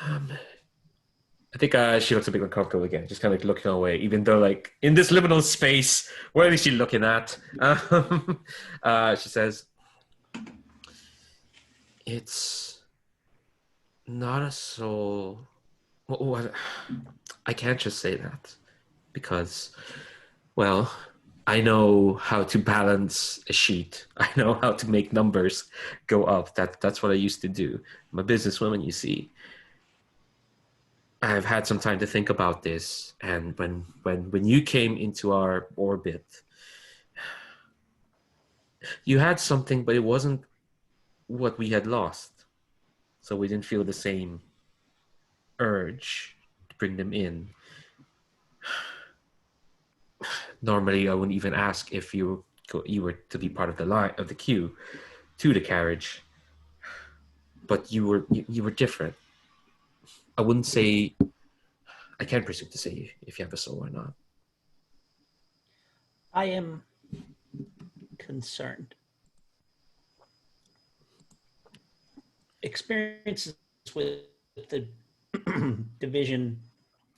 I think she looks a bit uncomfortable again, just kind of like looking away, even though like in this liminal space, what is she looking at? She says, it's not a soul. Well, I can't just say that because, well, I know how to balance a sheet. I know how to make numbers go up. That's what I used to do. I'm a businesswoman, you see. I've had some time to think about this, and when you came into our orbit, you had something, but it wasn't what we had lost. So we didn't feel the same urge to bring them in. Normally, I wouldn't even ask if you were to be part of the line of the queue to the carriage. but you were different. I wouldn't say, I can't presume to say if you have a soul or not. I am concerned. Experiences with the division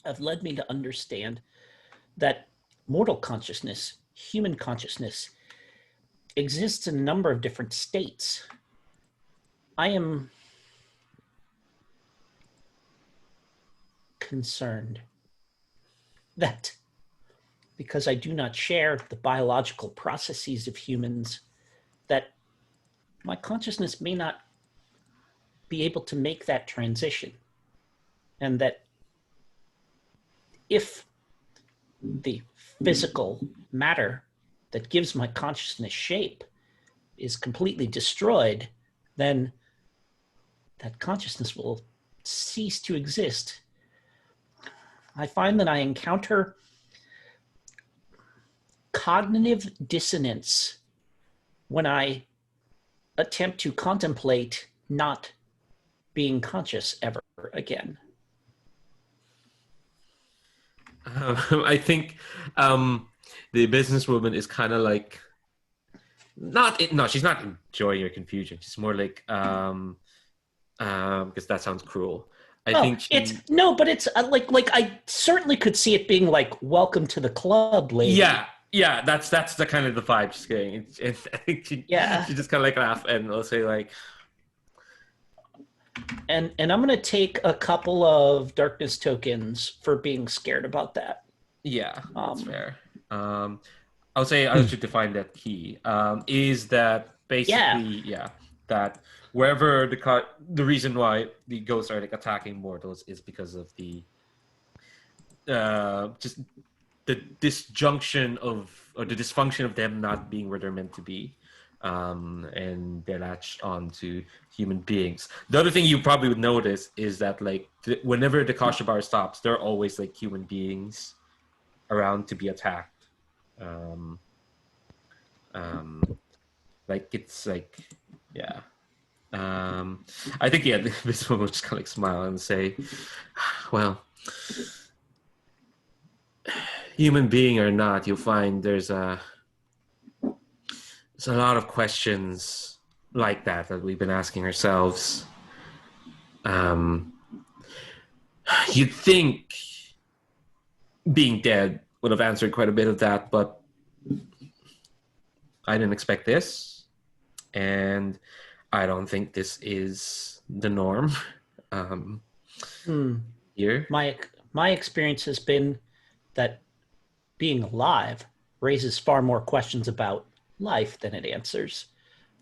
have led me to understand that mortal consciousness, human consciousness, exists in a number of different states. I am concerned that because I do not share the biological processes of humans, that my consciousness may not be able to make that transition. And that if the physical matter that gives my consciousness shape is completely destroyed, then that consciousness will cease to exist. I find that I encounter cognitive dissonance when I attempt to contemplate not being conscious ever again. I think the businesswoman is kind of like, she's not enjoying your confusion. She's more like, because that sounds cruel. I think it's like I certainly could see it being like, welcome to the club, lady. Yeah, that's the kind of the vibe she's getting. I think she just kind of like laugh and will say like, and I'm gonna take a couple of darkness tokens for being scared about that. Yeah, that's fair. I would say I should define that key. Is that basically that wherever the reason why the ghosts are like attacking mortals is because of the just the disjunction of, or the dysfunction of them not being where they're meant to be. And they're latched on to human beings. The other thing you probably would notice is that like whenever the Kasha bar stops, there are always like human beings around to be attacked. Like it's like, yeah. I think this one will just kind of like smile and say, well, human being or not, you'll find there's a lot of questions like that we've been asking ourselves. You'd think being dead would have answered quite a bit of that, but I didn't expect this, and I don't think this is the norm here. My experience has been that being alive raises far more questions about life than it answers.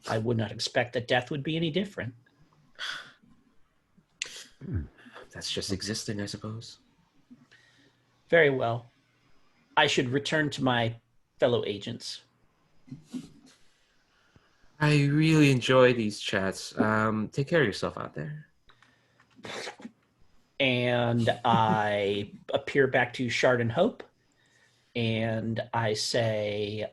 I would not expect that death would be any different. That's just existing, I suppose. Very well. I should return to my fellow agents. I really enjoy these chats. Take care of yourself out there. And I appear back to Shard and Hope. And I say,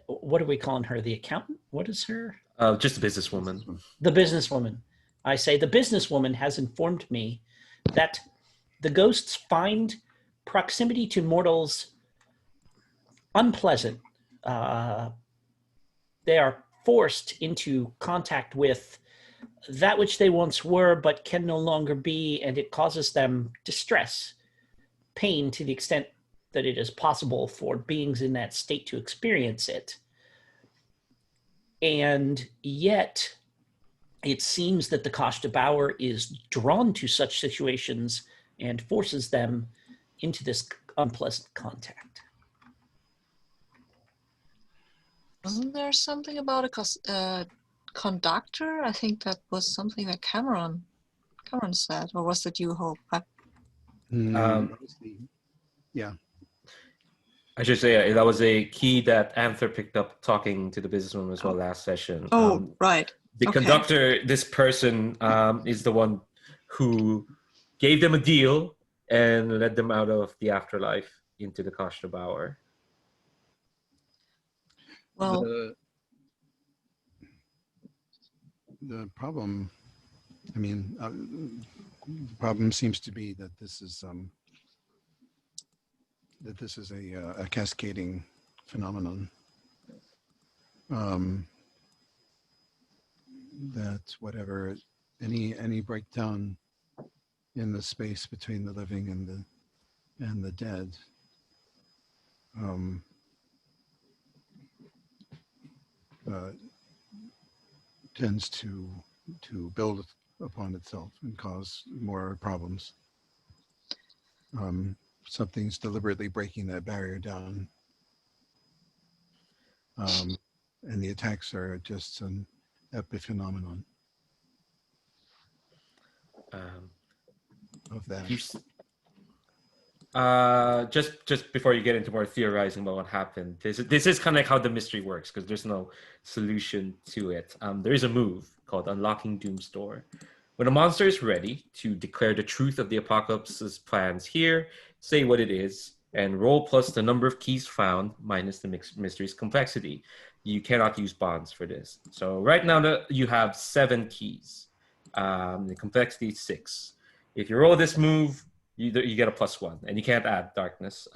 what are we calling her? The accountant? What is her? Just a businesswoman. The businesswoman. I say, the businesswoman has informed me that the ghosts find proximity to mortals unpleasant. They are forced into contact with that which they once were but can no longer be, and it causes them distress, pain, to the extent that it is possible for beings in that state to experience it. And yet, it seems that the Kashta Bauer is drawn to such situations and forces them into this unpleasant contact. Wasn't there something about a conductor? I think that was something that Cameron said, or was that you, Hope? Yeah. I should say that was a key that Anther picked up talking to the businesswoman as well last session. Right. The conductor, this person, is the one who gave them a deal and led them out of the afterlife into the Kashta Bauer. Well, the problem I mean, the problem seems to be that this is a cascading phenomenon. That whatever any breakdown in the space between the living and the dead tends to build upon itself and cause more problems. Something's deliberately breaking that barrier down, and the attacks are just an epiphenomenon of that. Just before you get into more theorizing about what happened, this is kind of like how the mystery works, because there's no solution to it. There is a move called Unlocking Doom's Door. When a monster is ready to declare the truth of the apocalypse's plans here, say what it is, and roll plus the number of keys found minus the mystery's complexity. You cannot use bonds for this. So right now you have 7 keys. The complexity is 6. If you roll this move, you get a +1, and you can't add darkness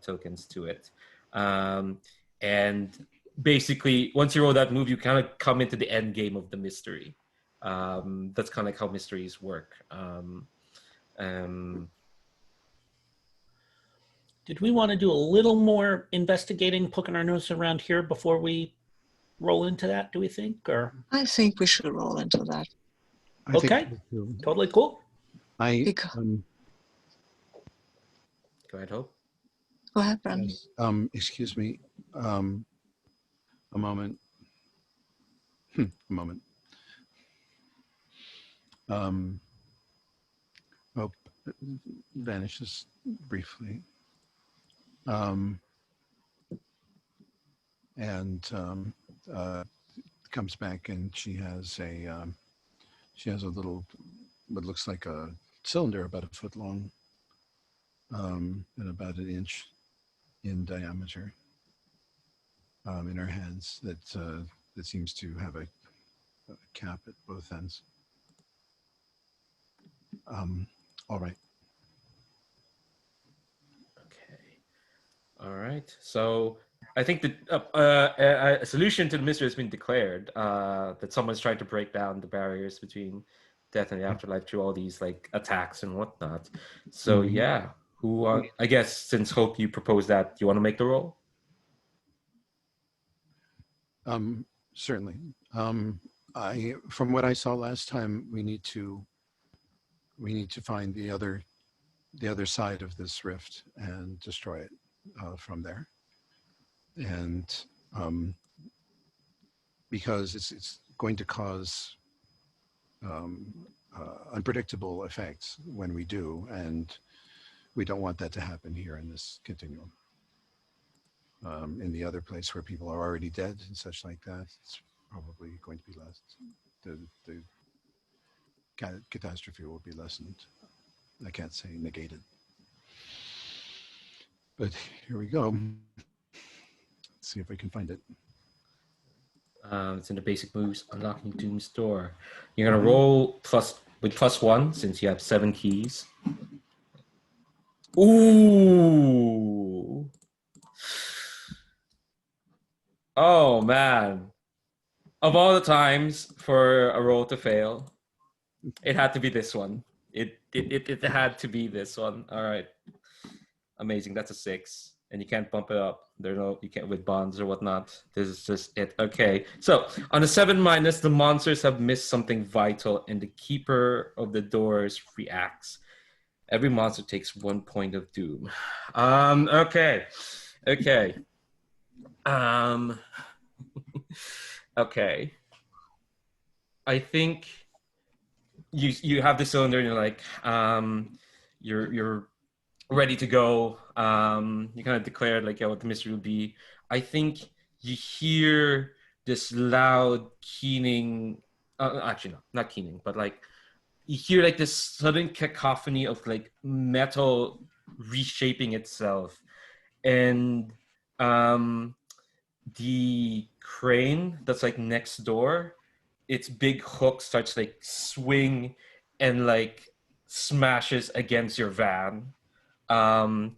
tokens to it. And basically, once you roll that move, you kind of come into the end game of the mystery. That's kind of like how mysteries work. Did we want to do a little more investigating, poking our nose around here before we roll into that, do we think? Or I think we should roll into that. Okay, totally cool. Go ahead, Hope. Go ahead, Brandon. Yes, excuse me. A moment. A moment. Hope vanishes briefly. And comes back, and she has a little, what looks like a cylinder about 1 foot long, and about 1 inch in diameter, in her hands, that seems to have a cap at both ends. All right. Okay. All right. So I think that a solution to the mystery has been declared. That someone's trying to break down the barriers between death and the afterlife through all these like attacks and whatnot. So yeah, I guess since Hope, you proposed that, do you want to make the roll? Certainly. From what I saw last time, we need to find the other side of this rift and destroy it from there. And because it's going to cause unpredictable effects when we do, and we don't want that to happen here in this continuum. In the other place where people are already dead and such like that, it's probably going to be less. The catastrophe will be lessened. I can't say negated. But here we go. Let's see if I can find it. It's in the basic moves, Unlocking Doom's Door. You're gonna roll with +1 since you have 7 keys. Ooh. Oh man. Of all the times for a roll to fail, it had to be this one. It had to be this one. All right. Amazing. That's a 6. And you can't bump it up. You can't with bonds or whatnot. This is just it. Okay. So on a 7-, the monsters have missed something vital, and the keeper of the doors reacts. Every monster takes 1 point of doom. Okay. Okay. Okay. I think you have the cylinder and you're like, you're ready to go. You kind of declared like, yeah, what the mystery will be. I think you hear this loud keening. Actually, no, not keening, but like you hear like this sudden cacophony of like metal reshaping itself, and the crane that's like next door its big hook starts to like swing and like smashes against your van. And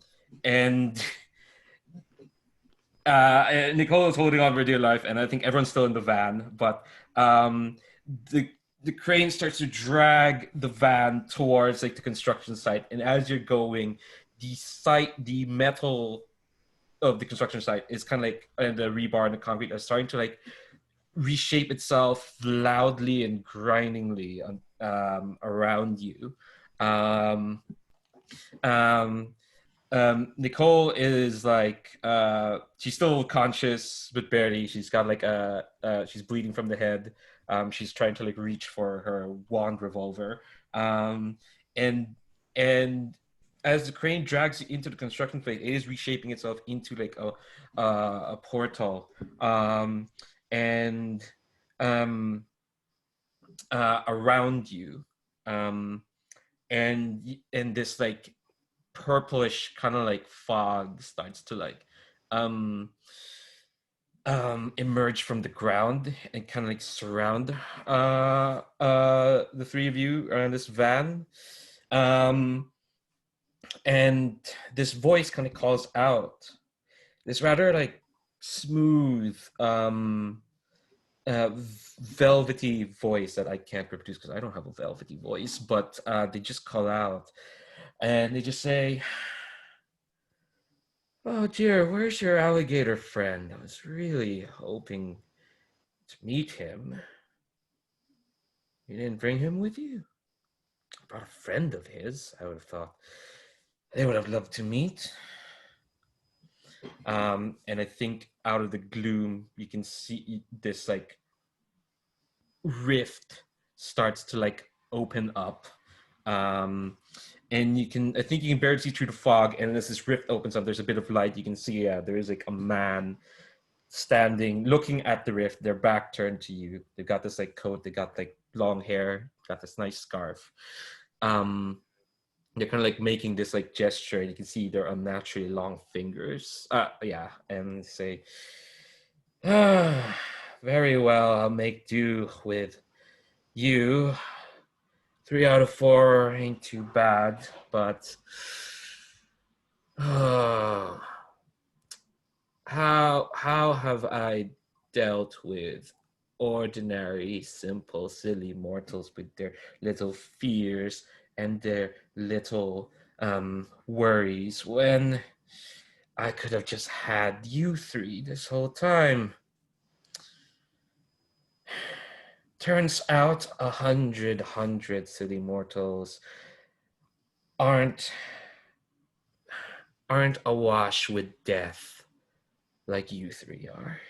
Nicole is holding on for dear life, and I think everyone's still in the van. But the the crane starts to drag the van towards like the construction site, and as you're going, the metal of the construction site is kind of like, and the rebar and the concrete are starting to like reshape itself loudly and grindingly around you. Um, um, Nicole is like she's still conscious but barely. She's got like she's bleeding from the head. She's trying to like reach for her wand revolver. And and as the crane drags you into the construction plate, it is reshaping itself into like a portal. And around you, and this like purplish kind of like fog starts to like um emerge from the ground and kind of like surround the three of you around this van. And this voice kind of calls out, this rather like smooth velvety voice that I can't reproduce because I don't have a velvety voice, but they just call out and they just say, "Oh dear, where's your alligator friend? I was really hoping to meet him. You didn't bring him with you? I brought a friend of his. I would have thought they would have loved to meet." And I think out of the gloom, you can see this like rift starts to like open up. And I think you can barely see through the fog. And as this rift opens up, there's a bit of light. You can see, there is like a man standing, looking at the rift, their back turned to you. They've got this like coat, they got like long hair, got this nice scarf. They're kind of like making this like gesture, and you can see their unnaturally long fingers. And say, very well, I'll make do with you. 3 out of 4 ain't too bad, but how have I dealt with ordinary, simple, silly mortals with their little fears and their little worries when I could have just had you three this whole time? Turns out 100 silly mortals aren't awash with death like you three are.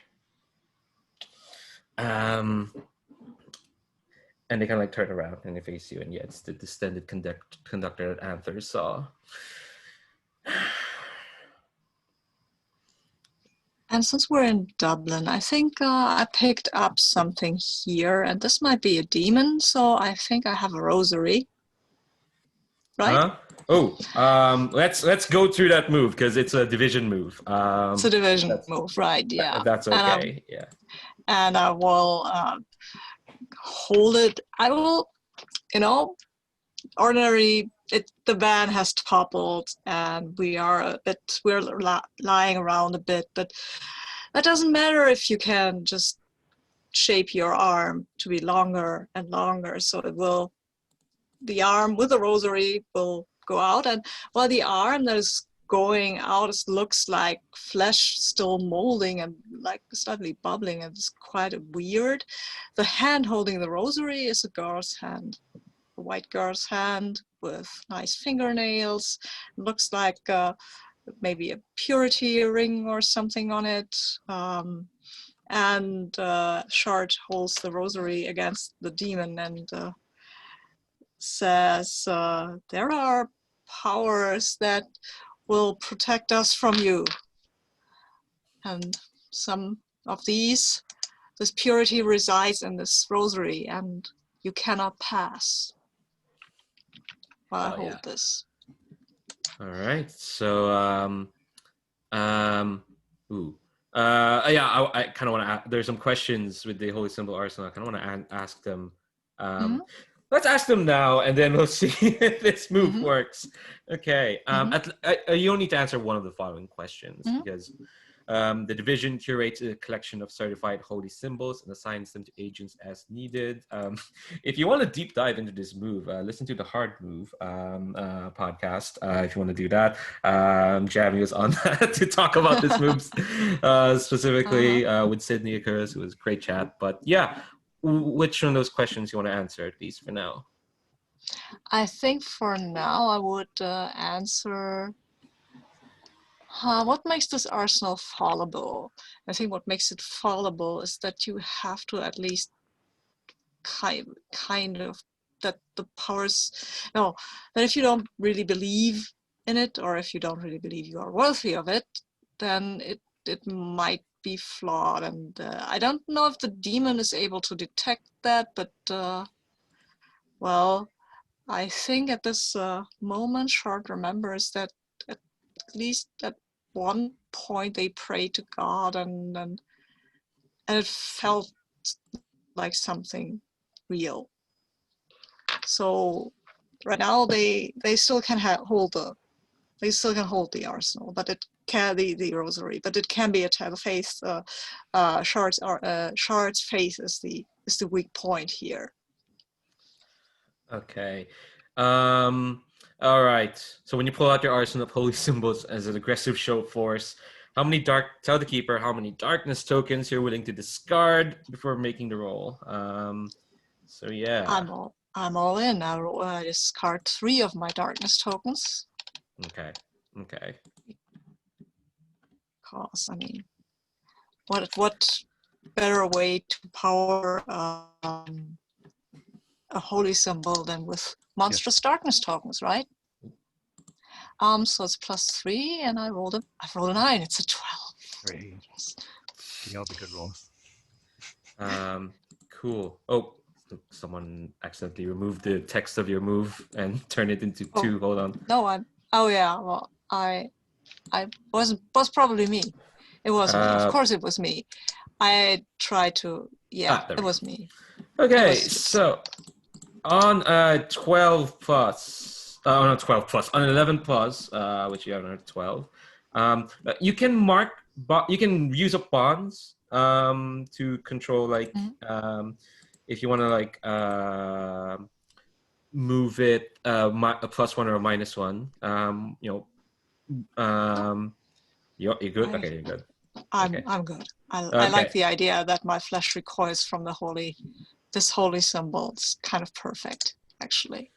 And they kind of like turn around and they face you, and yeah, it's the Distended Conductor that Anther saw. And since we're in Dublin, I think I picked up something here, and this might be a demon, so I think I have a rosary. Right? Let's go through that move because it's a division move. It's a division move, right? Yeah. If that's okay. Yeah. And I will hold it. I will, ordinary. The van has toppled, and we're lying around a bit, but that doesn't matter if you can just shape your arm to be longer and longer. So the arm with the rosary will go out, and while the arm that is going out looks like flesh still molding and like slightly bubbling, and it's quite weird. The hand holding the rosary is a girl's hand, a white girl's hand with nice fingernails. It looks like maybe a purity ring or something on it. And Shard holds the rosary against the demon and says, there are powers that will protect us from you. And some of this purity resides in this rosary, and you cannot pass while I hold this. All right. So, Yeah, I kind of want to. There's some questions with the Holy Symbol Arsenal. I kind of want to ask them. Let's ask them now, and then we'll see if this move works. Okay. You don't need to answer one of the following questions because the division curates a collection of certified holy symbols and assigns them to agents as needed. If you want to deep dive into this move, listen to the Hard Move podcast if you want to do that. Jamie was on that to talk about this move specifically with Sydney Occurs. It was a great chat. But yeah, which one of those questions you want to answer, at least for now? I think for now I would answer what makes this arsenal fallible. I think what makes it fallible is that you have to at least kind of that the powers, no, that if you don't really believe in it, or if you don't really believe you are worthy of it, then it might be flawed. And I don't know if the demon is able to detect that, but well, I think at this moment, Shard remembers that at least at one point they prayed to God, and it felt like something real. So right now they still can hold the arsenal, but it can the rosary, but it can be a faith. Shard's faith is the weak point here. Okay. All right. So when you pull out your arsenal of holy symbols as an aggressive show of force, tell the keeper how many darkness tokens you're willing to discard before making the roll. So yeah. I'm all in. I discard 3 of my darkness tokens. Okay. Cause I mean, what better way to power a holy symbol than with monstrous darkness tokens, right? So it's +3, and I've rolled a 9. It's a 12. Great. See all the good rolls. Cool. Oh, someone accidentally removed the text of your move and turned it into 2. Hold on. No, oh yeah. Well, I was probably me. It was me. Of course, it was me. I tried to. Yeah, it was me. Okay, so on 12 plus, not 12 plus, on 11 plus, which you have on 12, you can use up bonds to control, like, if you want to, like, move it a +1 or a -1. You're good. Okay, you're good. I'm good. I like the idea that my flesh recoils from this holy symbol. It's kind of perfect, actually.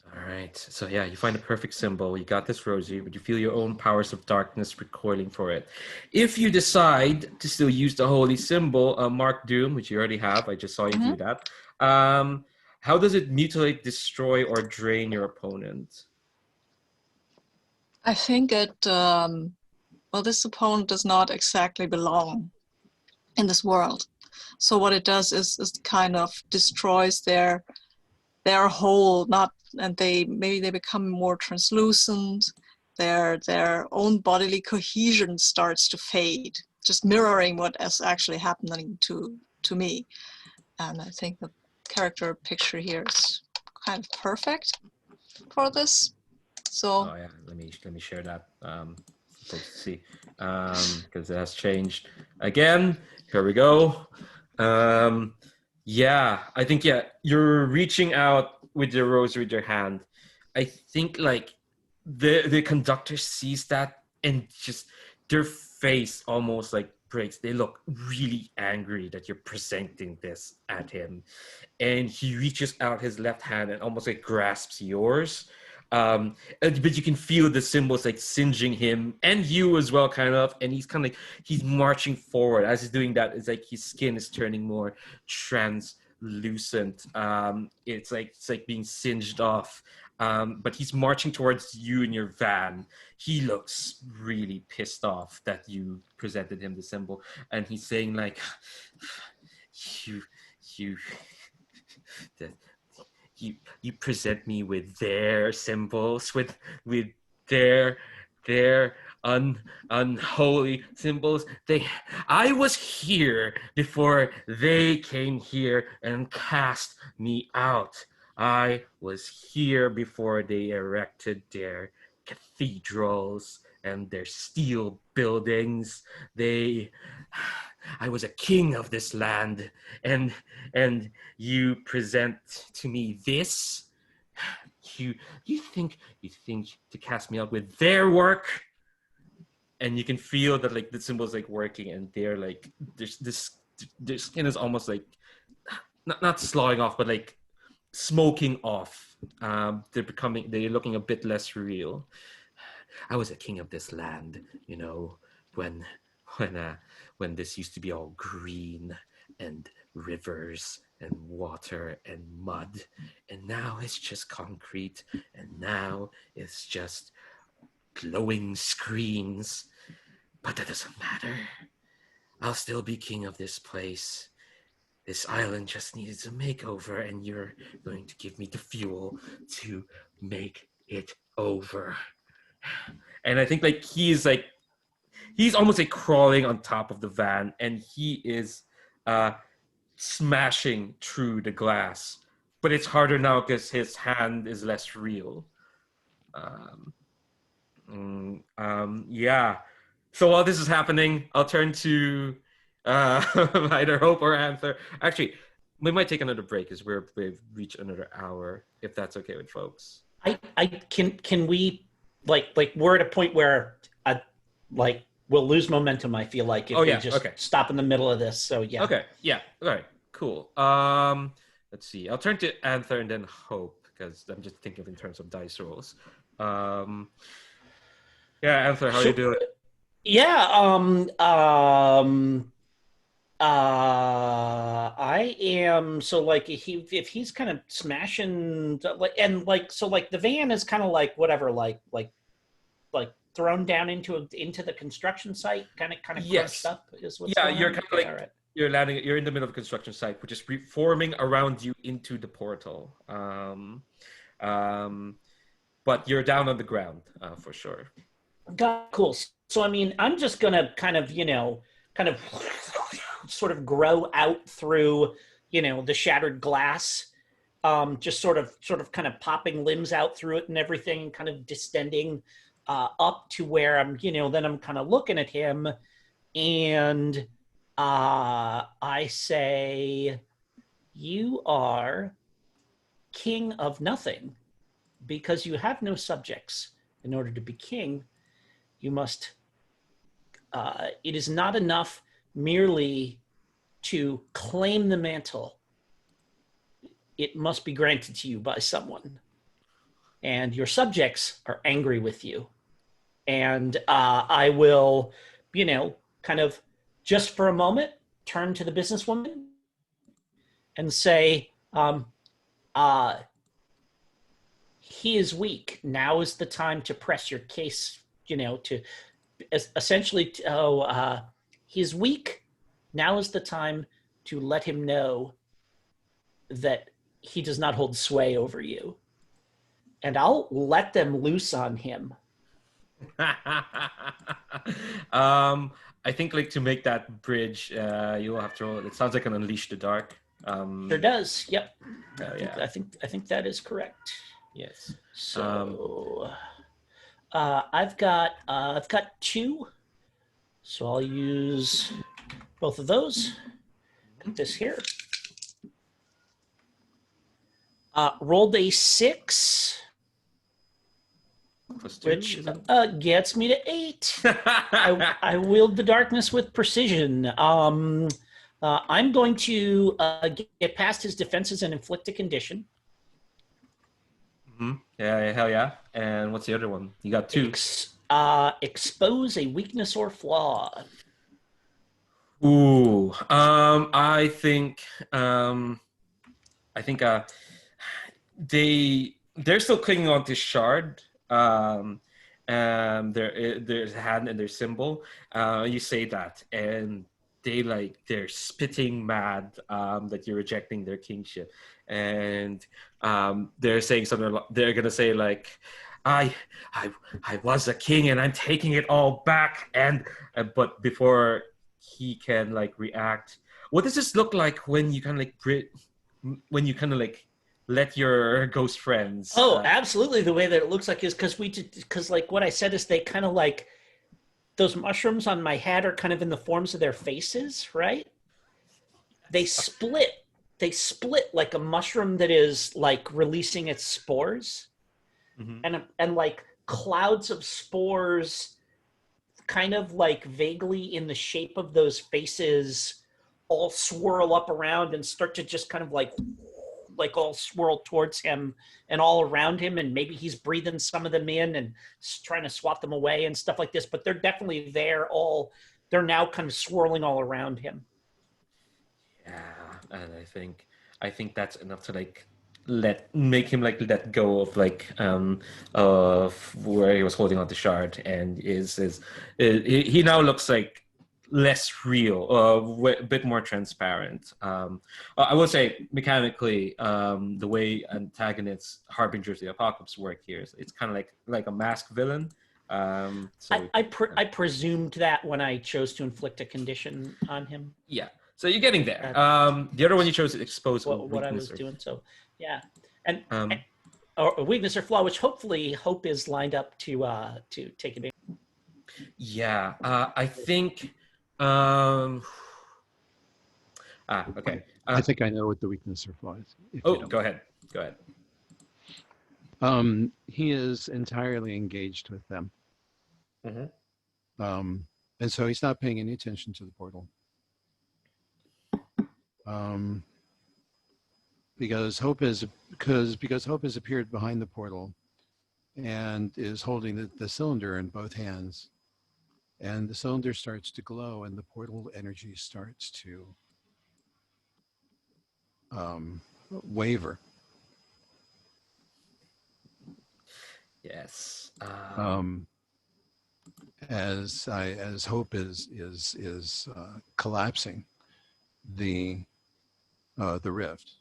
All right. So yeah, you find a perfect symbol. You got this rosary, but you feel your own powers of darkness recoiling for it. If you decide to still use the holy symbol, Mark Doom, which you already have, I just saw you do that. How does it mutilate, destroy, or drain your opponent? I think it. Well, this opponent does not exactly belong in this world. So what it does is kind of destroys their whole, and maybe they become more translucent. Their own bodily cohesion starts to fade, just mirroring what is actually happening to me. And I think the character picture here is kind of perfect for this. So oh yeah, let me share that. Folks to see, because it has changed again. Here we go. Yeah, I think you're reaching out with your rosary with your hand. I think like the conductor sees that and just their face almost like breaks. They look really angry that you're presenting this at him, and he reaches out his left hand and almost like grasps yours. But you can feel the symbols like singeing him and you as well, kind of. And he's kind of like he's marching forward as he's doing that. It's like his skin is turning more translucent. It's like being singed off. But he's marching towards you in your van. He looks really pissed off that you presented him the symbol, and he's saying like, you. You present me with their symbols, with their unholy symbols. I was here before they came here and cast me out. I was here before they erected their cathedrals and their steel buildings. I was a king of this land, and you present to me this. You think to cast me out with their work, and you can feel that like the symbol's like working, and they're like their skin is almost like not sloughing off, but like smoking off. They're looking a bit less real. I was a king of this land, when when this used to be all green and rivers and water and mud, and now it's just concrete, and now it's just glowing screens. But that doesn't matter. I'll still be king of this place. This island just needs a makeover, and you're going to give me the fuel to make it over. And I think like he's almost like crawling on top of the van, and he is smashing through the glass. But it's harder now because his hand is less real. Yeah. So while this is happening, I'll turn to either Hope or Anther. Actually, we might take another break as we've reached another hour, if that's okay with folks. Can we like we're at a point where we'll lose momentum, I feel like, if we just stop in the middle of this. So yeah. Okay. Yeah. All right. Cool. Let's see. I'll turn to Anther and then Hope, because I'm just thinking in terms of dice rolls. Yeah, Anther, how you doing? Yeah, I am. So like if he's kind of smashing the van is kind of like whatever, like thrown down into the construction site, kind of crushed up is what's going you're on? kind of like right. You're in the middle of a construction site, which is reforming around you into the portal. But you're down on the ground for sure. Cool. So I mean, I'm just gonna kind of sort of grow out through the shattered glass, just sort of kind of popping limbs out through it and everything, kind of distending up to where I'm then I'm kind of looking at him, and I say, you are king of nothing because you have no subjects. In order to be king, you must, it is not enough merely to claim the mantle. It must be granted to you by someone. And your subjects are angry with you. And I will, kind of just for a moment, turn to the businesswoman and say, he is weak. Now is the time to press your case, to essentially, he's weak. Now is the time to let him know that he does not hold sway over you. And I'll let them loose on him. I think like to make that bridge, you will have to roll. It sounds like an Unleash the Dark. Sure does. Yep. Yeah. I think that is correct. Yes. So I've got 2, so I'll use both of those. Put this here. Rolled a 6, which gets me to 8. I wield the darkness with precision. I'm going to get past his defenses and inflict a condition. Mm-hmm. Yeah, hell yeah. And what's the other one? You got 2. Expose a weakness or flaw. Ooh. I think they're still clinging on to Shard. There's a hand and their symbol. You say that, and they're spitting mad that you're rejecting their kingship, and they're saying something. They're gonna say like, I, I, I was a king, and I'm taking it all back. And but before he can like react, what does this look like when you kind of like let your ghost friends? Oh, absolutely. The way that it looks like is because like what I said is they kind of like those mushrooms on my head are kind of in the forms of their faces, right? They split. They split like a mushroom that is like releasing its spores, and like clouds of spores, kind of like vaguely in the shape of those faces, all swirl up around and start to just kind of like all swirl towards him and all around him, and maybe he's breathing some of them in and trying to swat them away and stuff like this, but they're definitely there all, they're now kind of swirling all around him. Yeah, and I think that's enough to like make him like let go of where he was holding on to Shard, and he now looks like less real, a bit more transparent. I will say mechanically, the way antagonists, harbingers of the apocalypse work here, it's kind of like a masked villain. I presumed that when I chose to inflict a condition on him. Yeah. So you're getting there. The other one you chose to expose what I was doing. So yeah, and um, or a weakness or flaw, which hopefully Hope is lined up to take advantage. Yeah, I think. Okay. I think I know what the weakness or flaw is. Oh, go ahead. Go ahead. He is entirely engaged with them. And so he's not paying any attention to the portal. Because Hope has appeared behind the portal and is holding the cylinder in both hands, and the cylinder starts to glow and the portal energy starts to waver. Yes. As Hope is collapsing the rift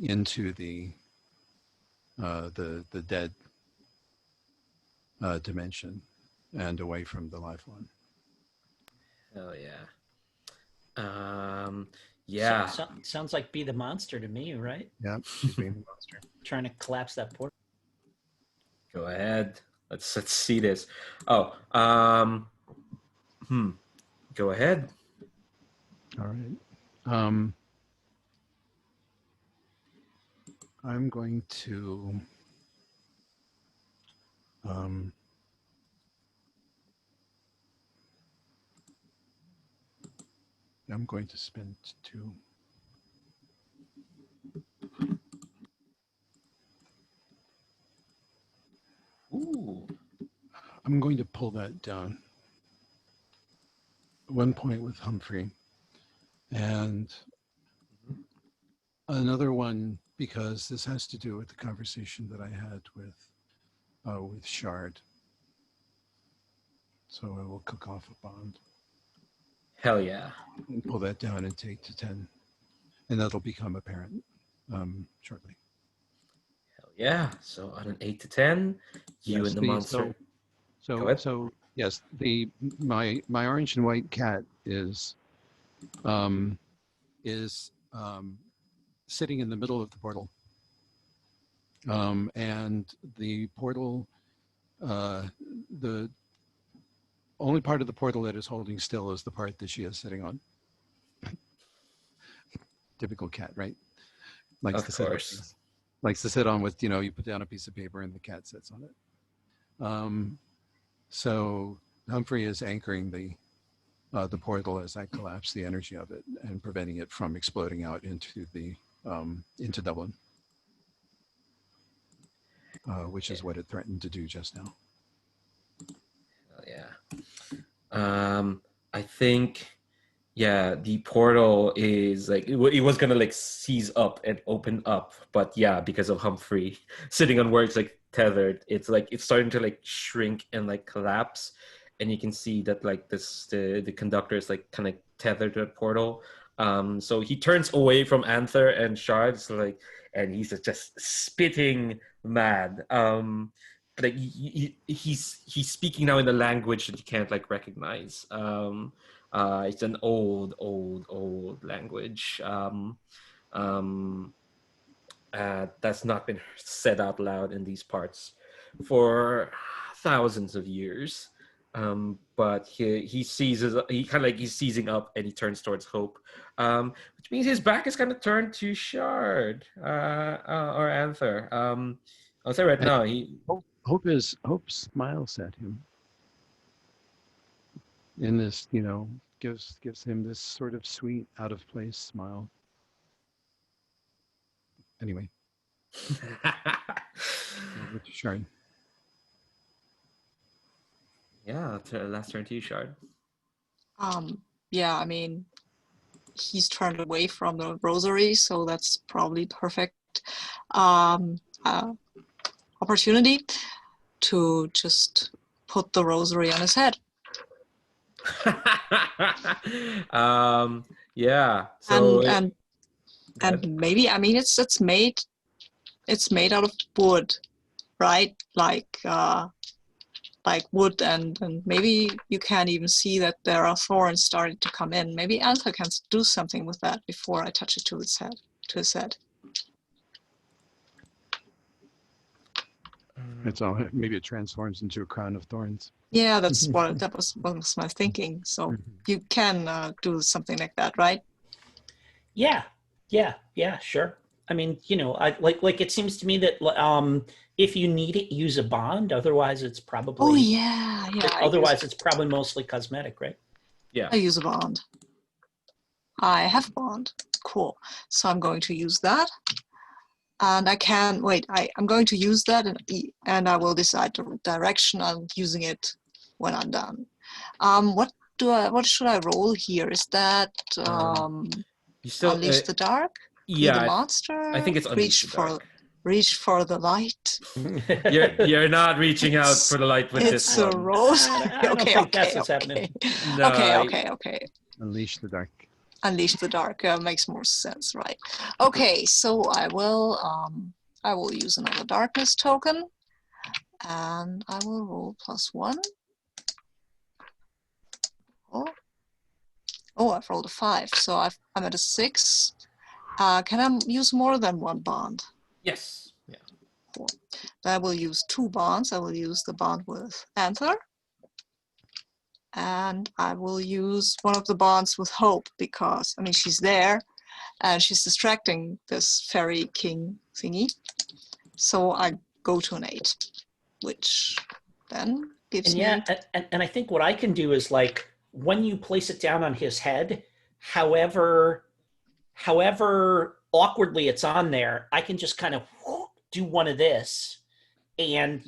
into the dead dimension and away from the lifeline. Hell yeah. Yeah. Sounds like Be the Monster to me, right? Yeah, she's being the monster. Trying to collapse that portal. Go ahead. Let's see this. Oh. Go ahead. All right. I'm going to spend 2. Ooh. I'm going to pull that down. 1 point with Humphrey, and another one because this has to do with the conversation that I had with Shard. So I will cook off a bond. Hell yeah. And pull that down and take to 10, and that'll become apparent shortly. Hell yeah. So on an 8 to 10, you and the monster. So yes, my orange and white cat is sitting in the middle of the portal, and the portal, the only part of the portal that is holding still is the part that she is sitting on. Typical cat, right? Likes to sit on with, you put down a piece of paper and the cat sits on it. So Humphrey is anchoring the portal as I collapse the energy of it and preventing it from exploding out into Dublin, which is what it threatened to do just now. Yeah. I think, yeah, the portal is like it was gonna like seize up and open up, but yeah, because of Humphrey sitting on where it's like tethered, it's starting to like shrink and like collapse, and you can see that like the conductor is like kind of tethered to the portal. So he turns away from Anther and Shards, and he's just spitting mad. Like he's speaking now in a language that you can't like recognize. It's an old language. That's not been said out loud in these parts for thousands of years. But he seizes, he kind of like he's seizing up, and he turns towards Hope, which means his back is kind of turned to Shard or Anther. I'll say right now Hope smiles at him in this, gives him this sort of sweet, out of place smile. Anyway, over to Shard. Yeah, last turn to you, Shard. Yeah, I mean, he's turned away from the rosary, so that's probably perfect opportunity to just put the rosary on his head. Yeah. So and maybe, I mean, it's made out of wood, right? Like wood, and maybe you can't even see that there are thorns starting to come in. Maybe Anther can do something with that before I touch it to his head. It's all, maybe it transforms into a crown of thorns. Yeah, that was my thinking. So you can do something like that, right? Yeah, sure. I mean, I like it seems to me that if you need it, use a bond. Otherwise, it's probably. Oh yeah. Otherwise, it's probably mostly cosmetic, right? Yeah. I use a bond. I have bond. Cool. So I'm going to use that, and I can wait. I'm going to use that, and I will decide the direction I'm using it when I'm done. What should I roll here? Is that you still Unleash the Dark? Yeah, Be the monster? I think it's Unleash the Dark. Reach for the light. You're not reaching out for the light with this one. It's a rose. I don't think that's what's happening. No, Okay. Unleash the Dark. Unleash the Dark makes more sense, right? Okay, so I will use another darkness token, and I will roll +1. Oh, I've rolled a 5, so I'm at a 6. Can I use more than one bond? Yes. Yeah. Cool. I will use 2 bonds. I will use the bond with Anther, and I will use one of the bonds with Hope, because I mean she's there and she's distracting this fairy king thingy. So I go to an 8, which then gives me. And I think what I can do is, like, when you place it down on his head, however awkwardly it's on there, I can just kind of do one of this, and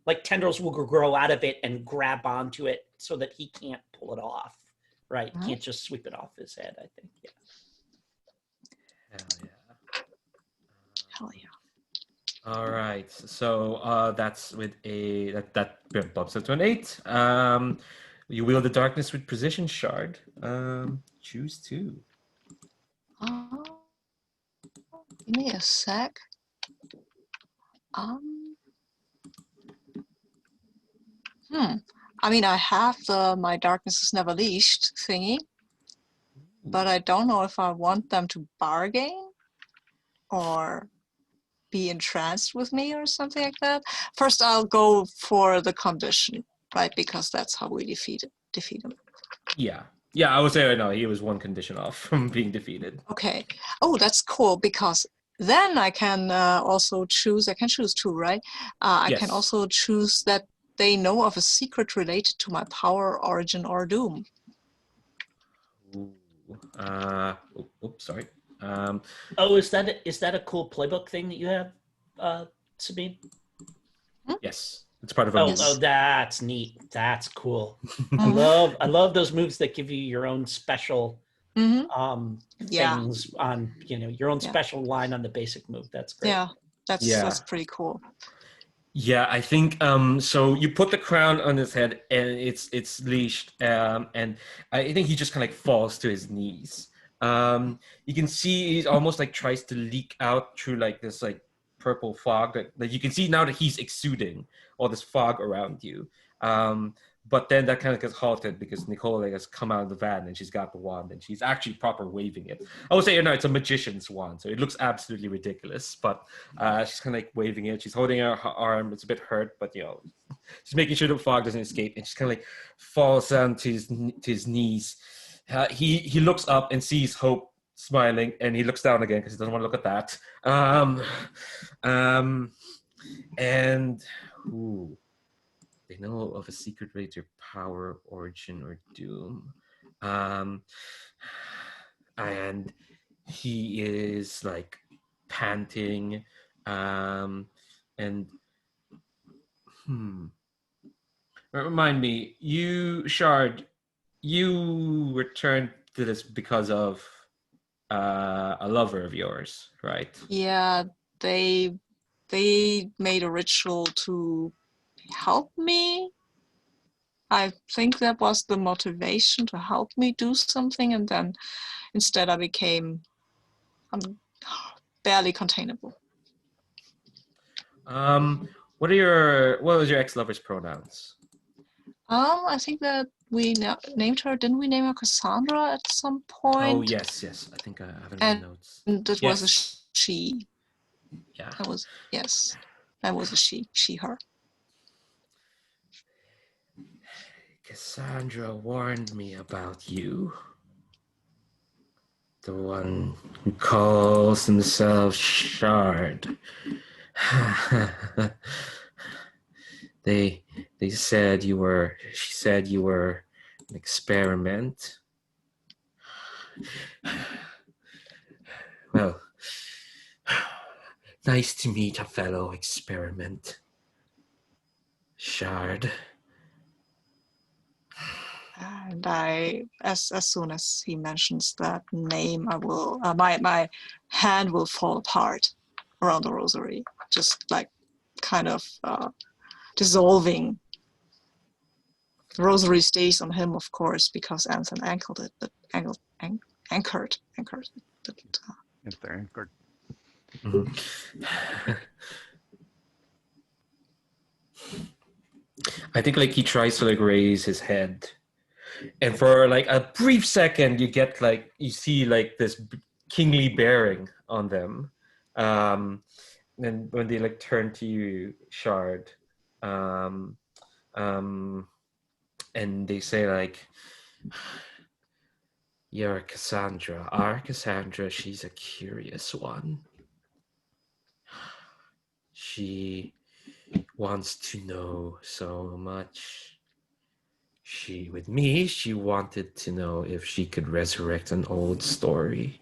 like tendrils will grow out of it and grab onto it so that he can't pull it off, right? Mm-hmm. Can't just sweep it off his head, I think. Yeah. Hell yeah. All right, so that's with that bumps up to an 8. You wield the darkness with precision, Shard. Choose 2. Give me a sec. I mean, I have my darkness is never leashed thingy, but I don't know if I want them to bargain or be entranced with me or something like that. First, I'll go for the condition, right? Because that's how we defeat him. Yeah, I would say right now he was one condition off from being defeated. Okay. Oh, that's cool, because then I can also choose. I can choose 2, right? I can also choose that they know of a secret related to my power, origin, or doom. Ooh. Sorry. Is that a cool playbook thing that you have, Sabine? Yes, it's part of a move. Oh, that's neat. That's cool. I love those moves that give you your own special things on your own special line on the basic move. That's great. Yeah, that's pretty cool. Yeah, I think so you put the crown on his head and it's leashed, and I think he just kind of like falls to his knees. You can see he's almost like tries to leak out through like this like purple fog that you can see now that he's exuding all this fog around you. But then that kind of gets halted because Nicole has come out of the van and she's got the wand and she's actually proper waving it. I would say, it's a magician's wand, so it looks absolutely ridiculous. But she's kind of like waving it. She's holding her arm. It's a bit hurt, but she's making sure the fog doesn't escape. And she's kind of like falls down to his knees. He looks up and sees Hope smiling, and he looks down again because he doesn't want to look at that. And they know of a secret way to power, origin, or doom. And he is like panting. Remind me, Shard, you returned to this because of a lover of yours, right? Yeah, they made a ritual to help me. I think that was the motivation, to help me do something, and then instead I became barely containable. What was your ex-lover's pronouns? I think that we named her. Didn't we name her Cassandra at some point? Oh yes. I think I have it in my notes. And that was a she. Yeah. That was a she, her. Cassandra warned me about you. The one who calls himself Shard. She said you were an experiment. Well, nice to meet a fellow experiment, Shard. And as soon as he mentions that name, I will my hand will fall apart around the rosary, just like kind of dissolving. The rosary stays on him, of course, because Anson anchored it, but anchored. If they're anchored. Mm-hmm. I think like he tries to like raise his head, and for like a brief second, you see like this kingly bearing on them. And when they like turn to you, Shard, and they say like, "You're Cassandra. Our Cassandra, she's a curious one. She wants to know so much. She wanted to know if she could resurrect an old story.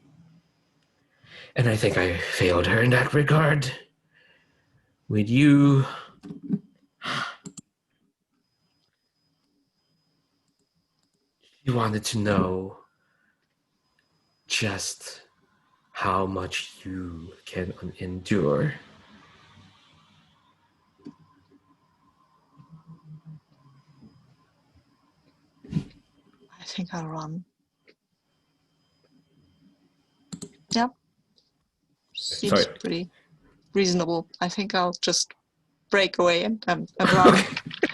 And I think I failed her in that regard. With you, she wanted to know just how much you can endure." I think I'll run. Yep. Seems pretty reasonable. I think I'll just break away and run.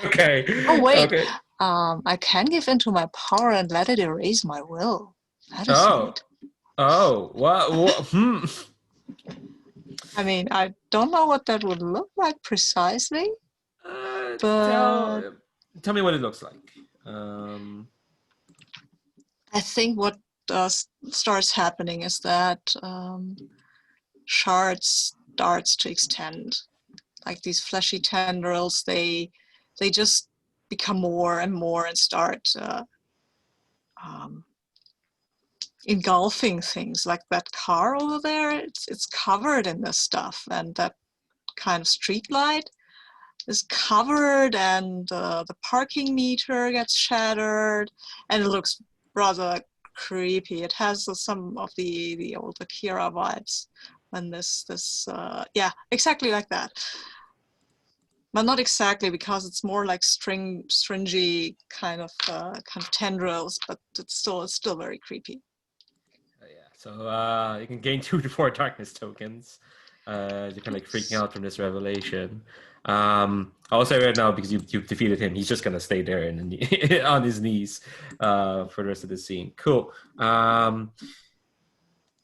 Okay. Oh wait. Okay. I can give into my power and let it erase my will. That is neat. Oh, what? I mean, I don't know what that would look like precisely, but tell me what it looks like. I think what starts happening is that Shard starts to extend. Like these fleshy tendrils, they just become more and more and start engulfing things. Like that car over there, it's covered in this stuff, and that kind of street light is covered, and the parking meter gets shattered, and it looks rather creepy. It has some of the old Akira vibes when this yeah, exactly like that. But not exactly, because it's more like stringy kind of tendrils, but it's still very creepy. Yeah. So you can gain 2 to 4 darkness tokens. You're kind of like freaking out from this revelation. I'll say right now, because you've defeated him, he's just gonna stay there and on his knees for the rest of the scene. Cool.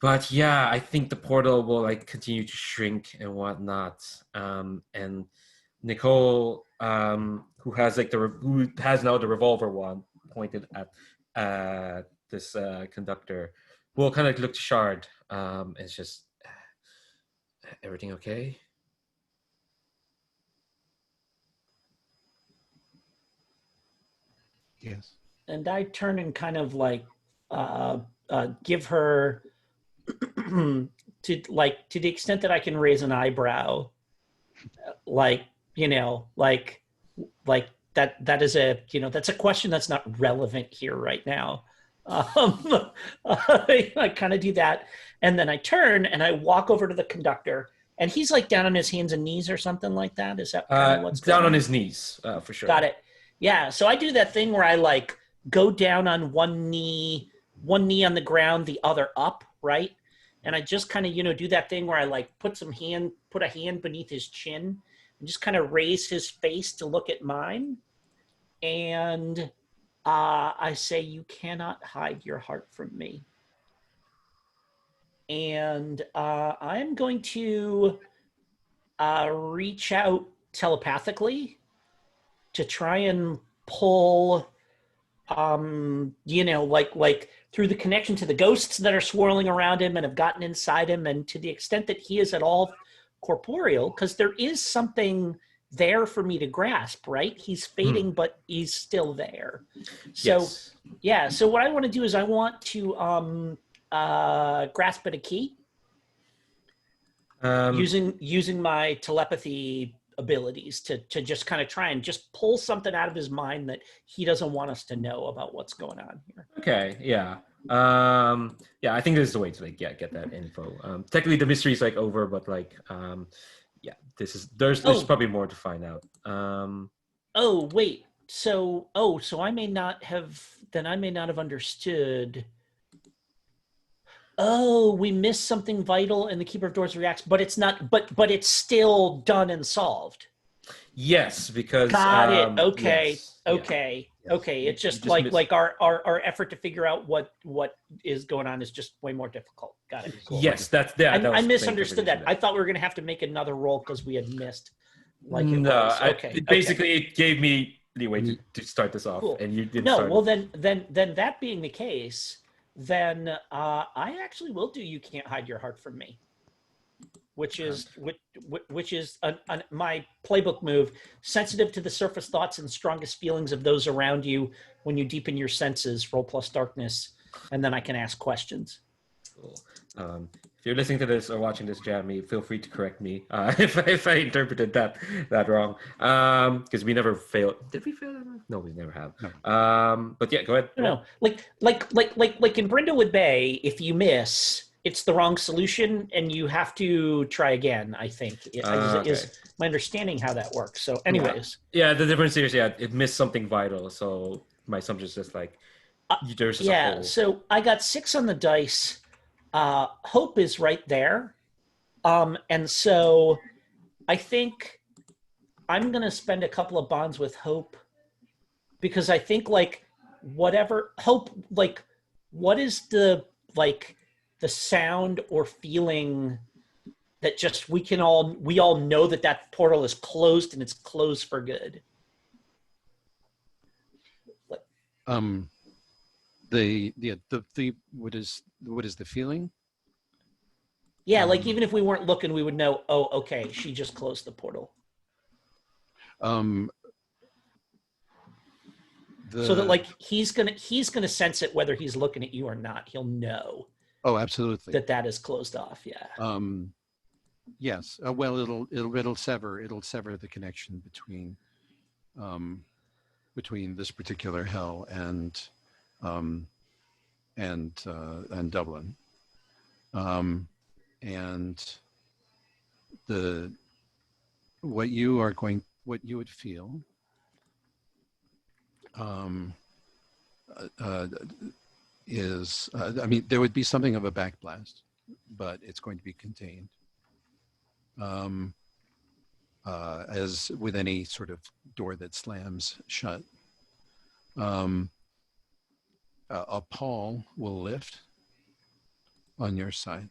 But yeah, I think the portal will like continue to shrink and whatnot. And Nicole, who has like who has now the revolver wand pointed at this conductor, will kind of look to Shard. It's just, everything okay? Yes. And I turn and kind of like give her to the extent that I can raise an eyebrow, like, you know, like that is a, you know, that's a question that's not relevant here right now. I kind of do that, and then I turn and I walk over to the conductor, and he's like down on his hands and knees or something like that. Is that kind of what's down going on his knees, for sure. Got it. Yeah. So I do that thing where I like go down on one knee on the ground, the other up, right? And I just kind of, you know, do that thing where I like put a hand beneath his chin and just kind of raise his face to look at mine. And I say, you cannot hide your heart from me. And I'm going to reach out telepathically to try and pull, you know, like through the connection to the ghosts that are swirling around him and have gotten inside him, and to the extent that he is at all corporeal, because there is something there for me to grasp, right? He's fading, but he's still there. So, yes. Yeah. So what I want to do is I want to grasp at a key using my telepathy abilities to just kind of try and just pull something out of his mind that he doesn't want us to know about what's going on here. Okay, yeah. Yeah, I think this is the way to like get that info. Technically the mystery is like over, but like yeah, there's probably more to find out. Oh wait, so I may not have understood. Oh, we missed something vital and the Keeper of Doors reacts, but it's not, but it's still done and solved. Yes, because got it. Okay. Yes, okay. Yes. Okay. It's just missed... like our effort to figure out what is going on is just way more difficult. Got it. Cool. Yes, that I misunderstood that. I thought we were going to have to make another roll because we had missed. Like it was. Okay. It gave me leeway to start this off, and you didn't. No, well then that being the case, then I actually will do You Can't Hide Your Heart from Me, which is my playbook move, sensitive to the surface thoughts and strongest feelings of those around you. When you deepen your senses, roll plus darkness, and then I can ask questions. Cool. If you're listening to this or watching this, Jeremy, feel free to correct me if I interpreted that wrong. Because we never failed. Did we fail? No, we never have. No. But yeah, go ahead. No, like in Brindlewood Bay, if you miss, it's the wrong solution and you have to try again. I think is my understanding how that works. So, anyways, yeah, the difference here is it missed something vital. So my assumption is just like there's just a hole. So I got 6 on the dice. Hope is right there. And so I think I'm going to spend a couple of bonds with Hope, because I think like whatever Hope, like what is the sound or feeling that just we all know that portal is closed and it's closed for good. What is the feeling? Yeah, like even if we weren't looking, we would know. Oh, okay, she just closed the portal. So that like he's gonna sense it whether he's looking at you or not. He'll know. Oh, absolutely. That is closed off. Yeah. Yes. Well, it'll sever the connection between this particular hell and Dublin, and what you would feel is, I mean, there would be something of a backblast, but it's going to be contained. As with any sort of door that slams shut, a pall will lift on your side.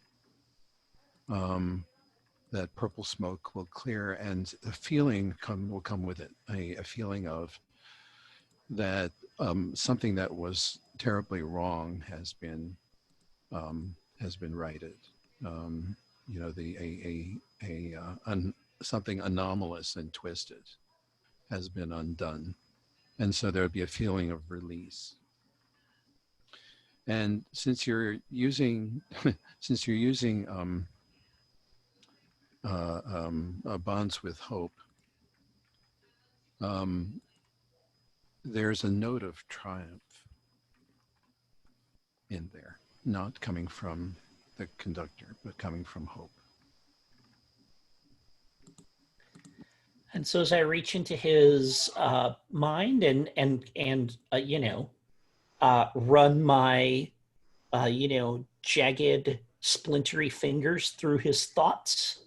That purple smoke will clear, and a feeling will come with it. A feeling of that something that was terribly wrong has been righted. Something anomalous and twisted has been undone, and so there would be a feeling of release. And since you're using bonds with hope, there's a note of triumph in there, not coming from the conductor, but coming from hope. And so as I reach into his mind and run my jagged, splintery fingers through his thoughts,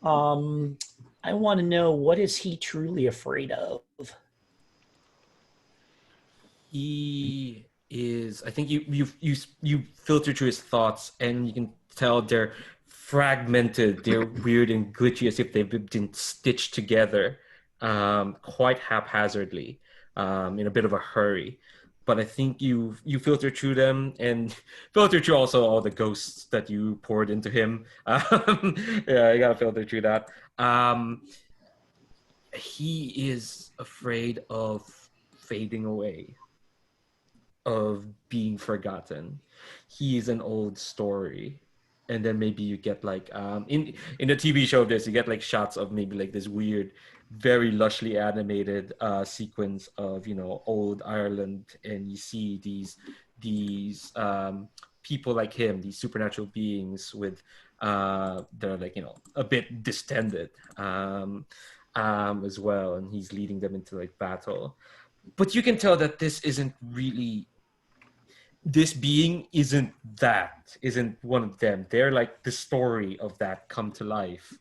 I want to know, what is he truly afraid of? He is, I think you filter through his thoughts, and you can tell they're fragmented, they're weird and glitchy, as if they've been stitched together quite haphazardly, in a bit of a hurry. But I think you filter through them, and filter through also all the ghosts that you poured into him. Yeah, you gotta filter through that. He is afraid of fading away, of being forgotten. He is an old story. And then maybe you get like in the TV show this, you get like shots of maybe like this weird, very lushly animated sequence of, old Ireland, and you see these people like him, these supernatural beings with they're like, a bit distended as well, and he's leading them into like battle. But you can tell that this isn't really, this being isn't one of them. They're like the story of that come to life,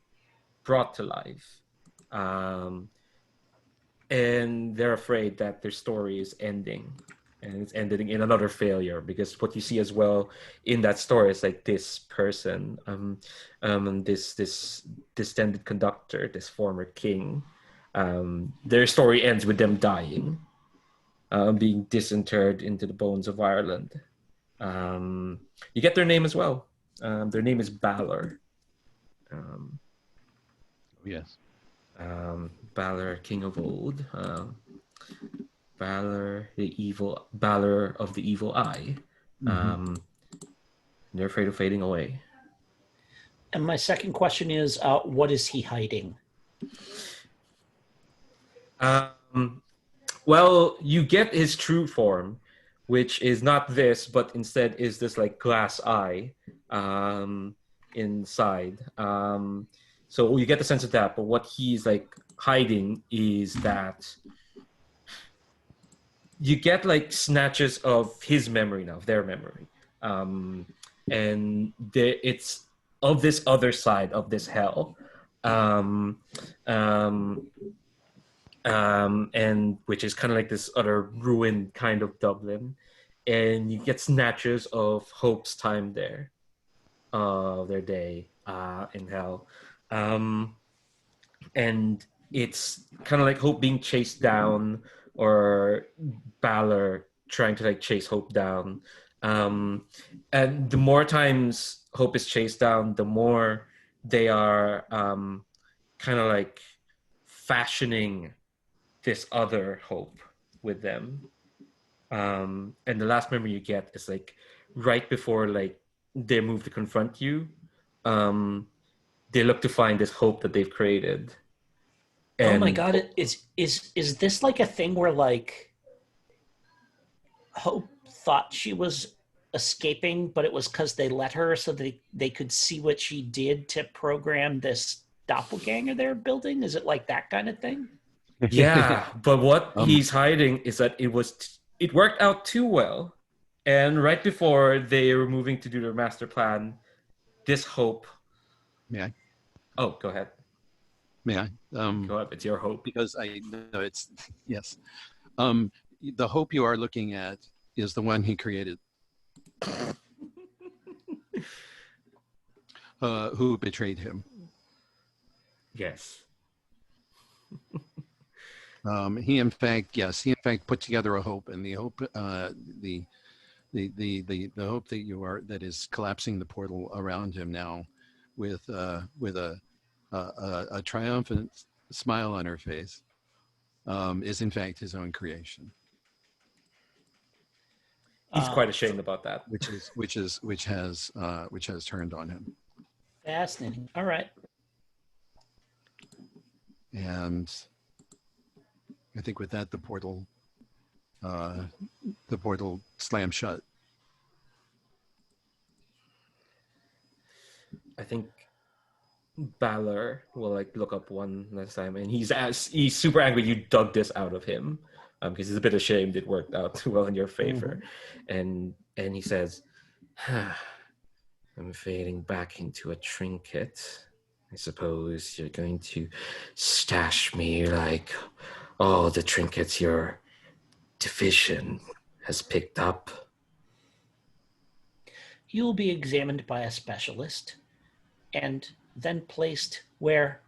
brought to life. And they're afraid that their story is ending, and it's ending in another failure, because what you see as well in that story is like this person, this Distended Conductor, this former king, their story ends with them dying, being disinterred into the bones of Ireland. You get their name as well. Their name is Balor. Yes. Balor, king of old. Balor, Balor of the evil eye. They're afraid of fading away. And my second question is, what is he hiding? Well, you get his true form, which is not this, but instead is this like glass eye inside. So you get the sense of that, but what he's like hiding is that you get like snatches of his memory now, of their memory. And it's of this other side of this hell. And which is kind of like this other ruined kind of Dublin, and you get snatches of Hope's time there, their day in hell, and it's kind of like Hope being chased down, or Balor trying to like chase Hope down, and the more times Hope is chased down, the more they are kind of like fashioning this other Hope with them. And the last memory you get is like right before like they move to confront you. They look to find this Hope that they've created. And oh my God! Is this like a thing where like Hope thought she was escaping, but it was because they let her so they could see what she did to program this doppelganger they're building? Is it like that kind of thing? Yeah, but what he's hiding is that it worked out too well, and right before they were moving to do their master plan, this Hope Oh, go ahead. May I? Go ahead. It's your hope. Because I know it's, yes. The hope you are looking at is the one he created. Who betrayed him. Yes. He in fact put together a hope, and the hope, the hope that is collapsing the portal around him now, with a triumphant smile on her face, is in fact his own creation. He's quite ashamed about that. Which has turned on him. Fascinating. All right. And I think with that, the portal slams shut. I think Balor will like look up one last time, and he's super angry you dug this out of him, because he's a bit ashamed it worked out too well in your favor, and he says, "I'm fading back into a trinket. I suppose you're going to stash me like all the trinkets your division has picked up." You will be examined by a specialist and then placed where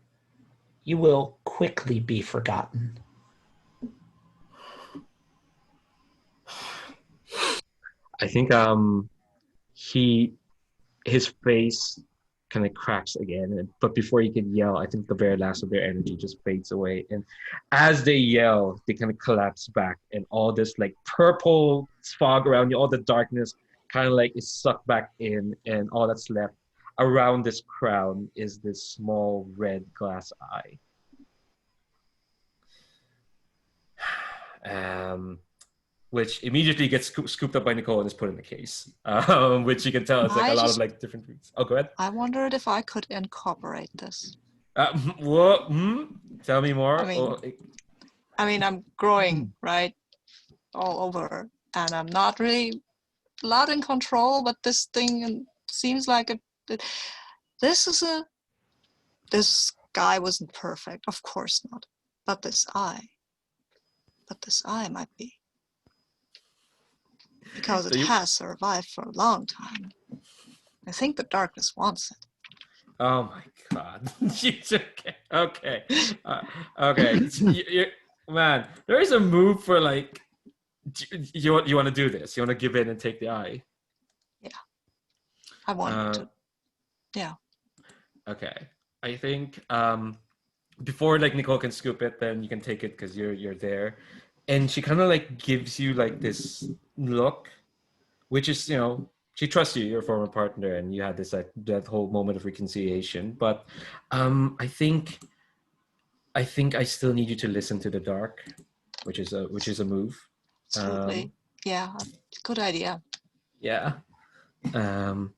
you will quickly be forgotten. I think his face kind of cracks again, but before he can yell, I think the very last of their energy just fades away, and as they yell, they kind of collapse back, and all this like purple fog around you, all the darkness kind of like is sucked back in, and all that's left around this crown is this small red glass eye. Which immediately gets scooped up by Nicole and is put in the case, which you can tell it's like a lot of like different things. Oh, go ahead. I wondered if I could incorporate this. What? Tell me more. I mean, I'm growing, right, all over, and I'm not really a lot in control, but this thing seems like this guy wasn't perfect, of course not, but this eye might be. Because it has survived for a long time. I think the darkness wants it. Oh my God! Okay. Man, there is a move for like. You want to do this? You want to give in and take the eye? Yeah, I want to. Yeah. Okay, I think before like Nicole can scoop it, then you can take it because you're there, and she kind of like gives you like this look, which is, she trusts you, your former partner, and you had this like that whole moment of reconciliation. But I think I still need you to listen to the dark, which is a move. Absolutely. Yeah, good idea. Yeah. When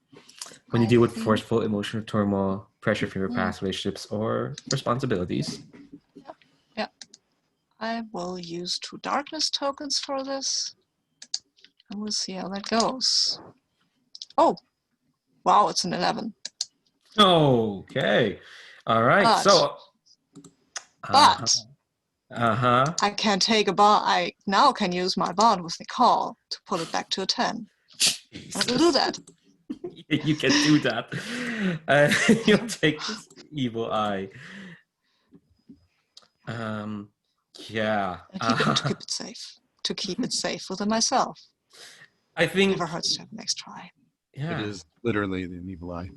you deal with forceful emotional turmoil, pressure from your past relationships or responsibilities. Yeah. I will use 2 darkness tokens for this. And we'll see how that goes. Oh, wow, it's an 11. Okay. All right. But I can take a bond. I now can use my bond with Nicole to pull it back to a 10. I will do that. You can do that. You'll take this evil eye. Yeah. And keep it safe. To keep it safe within myself. I think never hurts to have next try. Yeah. It is literally the evil eye.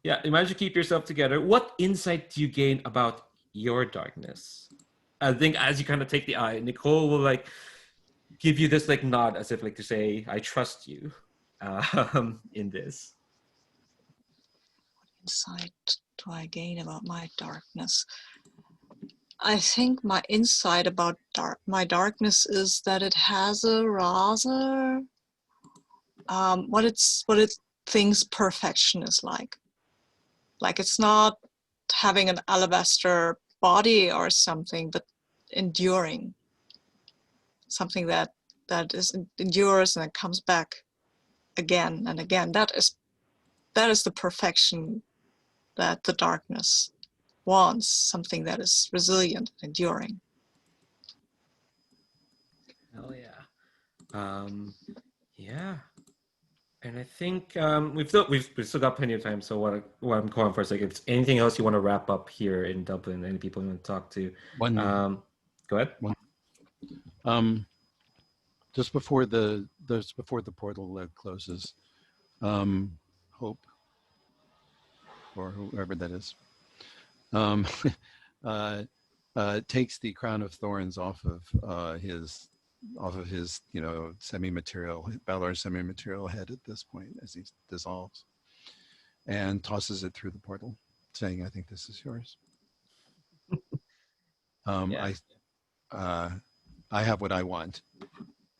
Yeah, you manage to keep yourself together. What insight do you gain about your darkness? I think as you kind of take the eye, Nicole will like give you this like nod as if like to say, I trust you in this. What insight do I gain about my darkness? I think my insight about my darkness is that it has a rather what it thinks perfection is like. Like it's not having an alabaster body or something, but enduring. Something that endures and it comes back again and again. That that is the perfection that the darkness wants, something that is resilient and enduring. Hell yeah. Yeah. And I think we've still got plenty of time. So what I'm calling for is like, if there's anything else you want to wrap up here in Dublin, any people you want to talk to, go ahead. Just before the portal closes, Hope, or whoever that is, takes the crown of thorns off of his semi-material head at this point as he dissolves, and tosses it through the portal, saying, "I think this is yours." Yeah. I have what I want.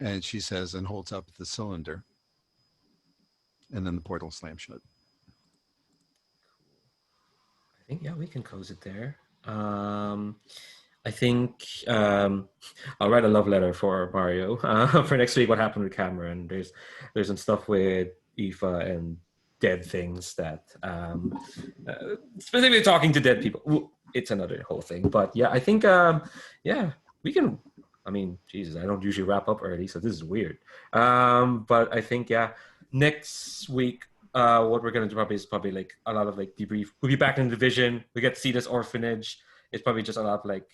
And she says, and holds up the cylinder. And then the portal slams shut. I think, yeah, we can close it there. I think I'll write a love letter for Mario for next week. What happened with Cameron? There's some stuff with Aoife and dead things that specifically talking to dead people. It's another whole thing. But yeah, I think yeah, we can. I mean, Jesus, I don't usually wrap up early, so this is weird. But I think, yeah, next week, what we're gonna do is probably like a lot of like debrief. We'll be back in the division. We get to see this orphanage. It's probably just a lot of like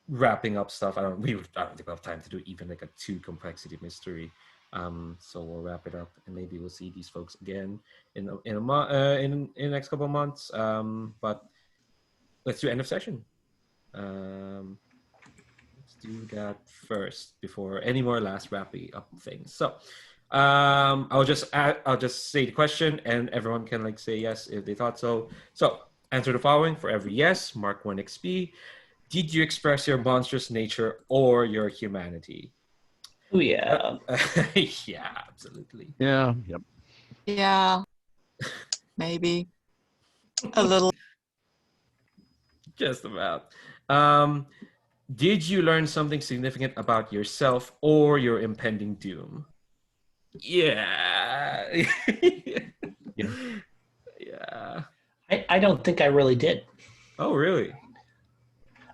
wrapping up stuff. I don't think we'll have time to do even like a 2 complexity mystery. So we'll wrap it up, and maybe we'll see these folks again in the next couple of months. But let's do end of session. Do that first before any more last wrapping up things. So I'll just say the question, and everyone can like say yes if they thought so. So answer the following. For every yes, mark 1 XP. Did you express your monstrous nature or your humanity? Oh yeah. Yeah, absolutely. Yeah. Yep. Yeah. Maybe a little. Just about. Did you learn something significant about yourself or your impending doom? Yeah. Yeah. Yeah. I don't think I really did. Oh, really?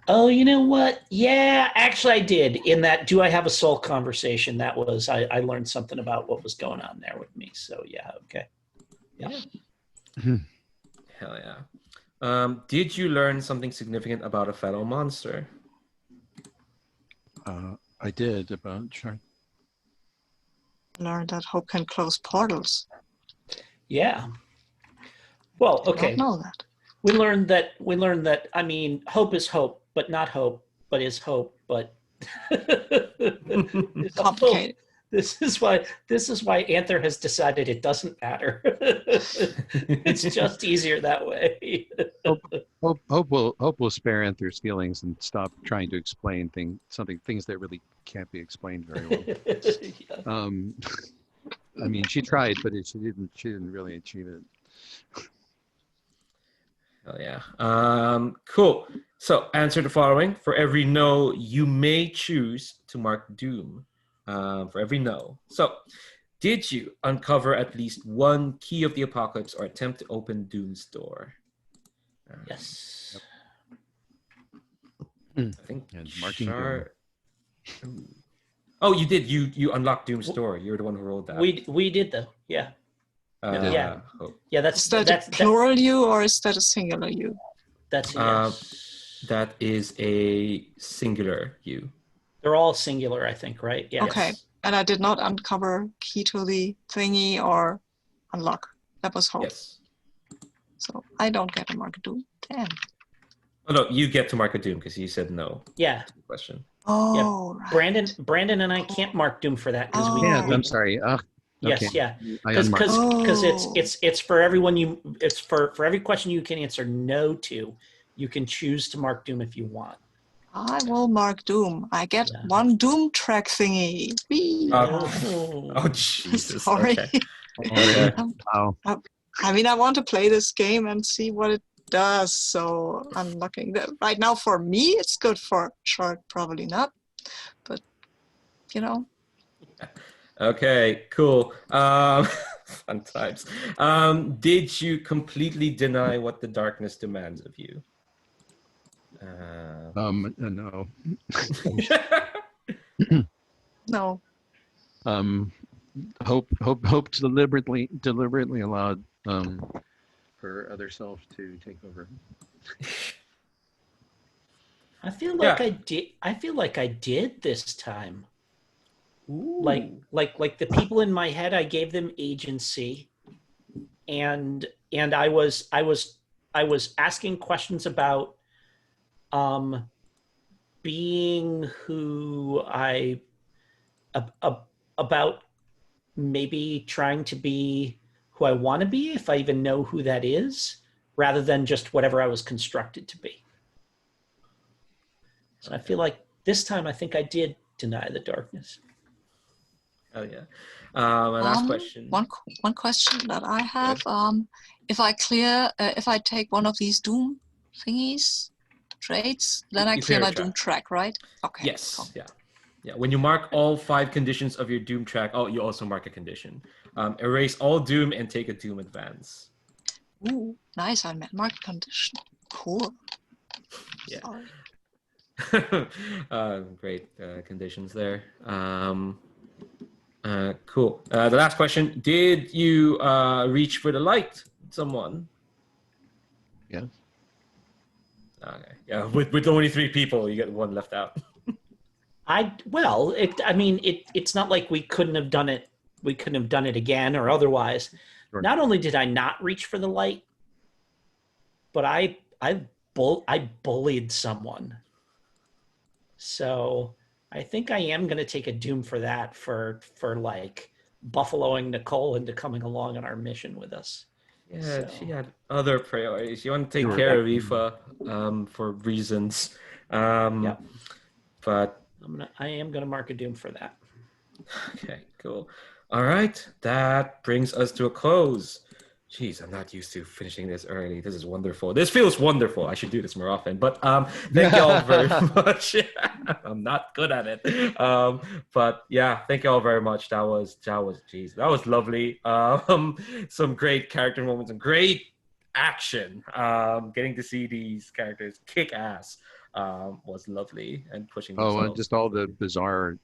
Oh, you know what? Yeah, actually I did. In that Do I Have a Soul conversation, that was, I learned something about what was going on there with me. So yeah, okay. Yeah. Hell yeah. Did you learn something significant about a fellow monster? I did about sure. Learned that hope can close portals. Yeah. Well, okay. I don't know that. We learned that, I mean, hope is hope, but not hope, but is hope, but Complicated. This is why Anther has decided it doesn't matter. It's just easier that way. Hope will spare Anther's feelings and stop trying to explain things that really can't be explained very well. Yeah. I mean, she tried, but she didn't really achieve it. Oh yeah. Cool. So answer the following. For every no, you may choose to mark doom. For every no. So did you uncover at least one key of the apocalypse or attempt to open Doom's door? Yes. I think And marking doom. Oh, you did. You unlocked Doom's door. You're the one who rolled that. We did though. Yeah. Yeah. Yeah, Is that a plural you or is that a singular you? That's yes. That is a singular you. They're all singular, I think, right? Yeah. Okay. Yes. And I did not uncover key to the thingy or unlock. That was hope. Yes. So I don't get a mark doom. Damn. Oh no, you get to mark a doom because you said no. Yeah. Question. Oh, yeah. right. Brandon and I can't mark doom for that because Yeah, I'm sorry. Yes, okay. yeah. Because it's for everyone it's for every question you can answer no to, you can choose to mark doom if you want. I will mark doom. I get one doom track thingy. Oh Jesus! Sorry. Okay. Wow. I mean, I want to play this game and see what it does. So I'm looking. Right now, for me, it's good. For Shark, probably not. But you know. Okay. Cool. Fun times. Did you completely deny what the darkness demands of you? No. No. Hope deliberately allowed her other self to take over. I feel like I did. I feel like I did this time. Ooh. Like the people in my head, I gave them agency, and I was asking questions about being who I about maybe trying to be who I want to be, if I even know who that is, rather than just whatever I was constructed to be. So I feel like this time I think I did deny the darkness. Oh yeah. My last question. One question that I have: if I take one of these Doom thingies, traits, then I clear my Doom track, right? Okay. Yes. Cool. Yeah. Yeah. When you mark all 5 conditions of your Doom track, you also mark a condition. Erase all Doom and take a Doom advance. Ooh, nice! I marked condition. Cool. Yeah. Sorry. Great conditions there. Cool. The last question: did you reach for the light, someone? Yes. Okay. Yeah. With only 3 people, you get 1 left out. It's not like we couldn't have done it. We couldn't have done it again or otherwise. Sure. Not only did I not reach for the light, but I bullied someone. So I think I am going to take a Doom for that, for like buffaloing Nicole into coming along on our mission with us. Yeah, So. she had other priorities. She wanted to take care of Aoife for reasons. Yep. But I am gonna mark a Doom for that. Okay, cool. All right, that brings us to a close. Jeez, I'm not used to finishing this early. This is wonderful. This feels wonderful. I should do this more often. But thank you all very much. I'm not good at it. But yeah, thank you all very much. That was lovely. Some great character moments and great action. Getting to see these characters kick ass was lovely, and pushing themselves. And just all the bizarre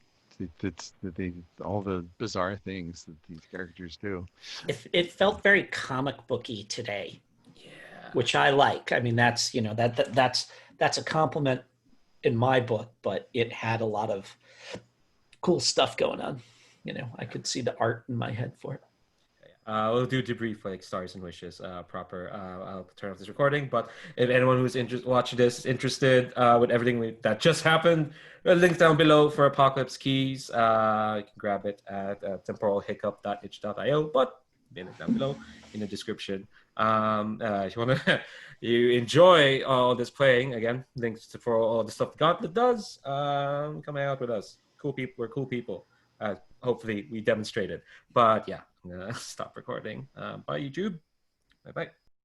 all the bizarre things that these characters do. It felt very comic booky today, yeah, which I like. I mean, that's that's a compliment in my book, but it had a lot of cool stuff going on. I could see the art in my head for it. We'll do debrief like stars and wishes proper. I'll turn off this recording, but if anyone who's watching this is interested with everything that just happened, link down below for Apocalypse Keys. You can grab it at temporalhiccup.itch.io, but link down below in the description. If you want to you enjoy all this playing, again, links for all the stuff the Gauntlet does, come hang out with us. Cool people. We're cool people. Hopefully we demonstrated. But yeah, I'm gonna stop recording. Bye YouTube. Bye bye.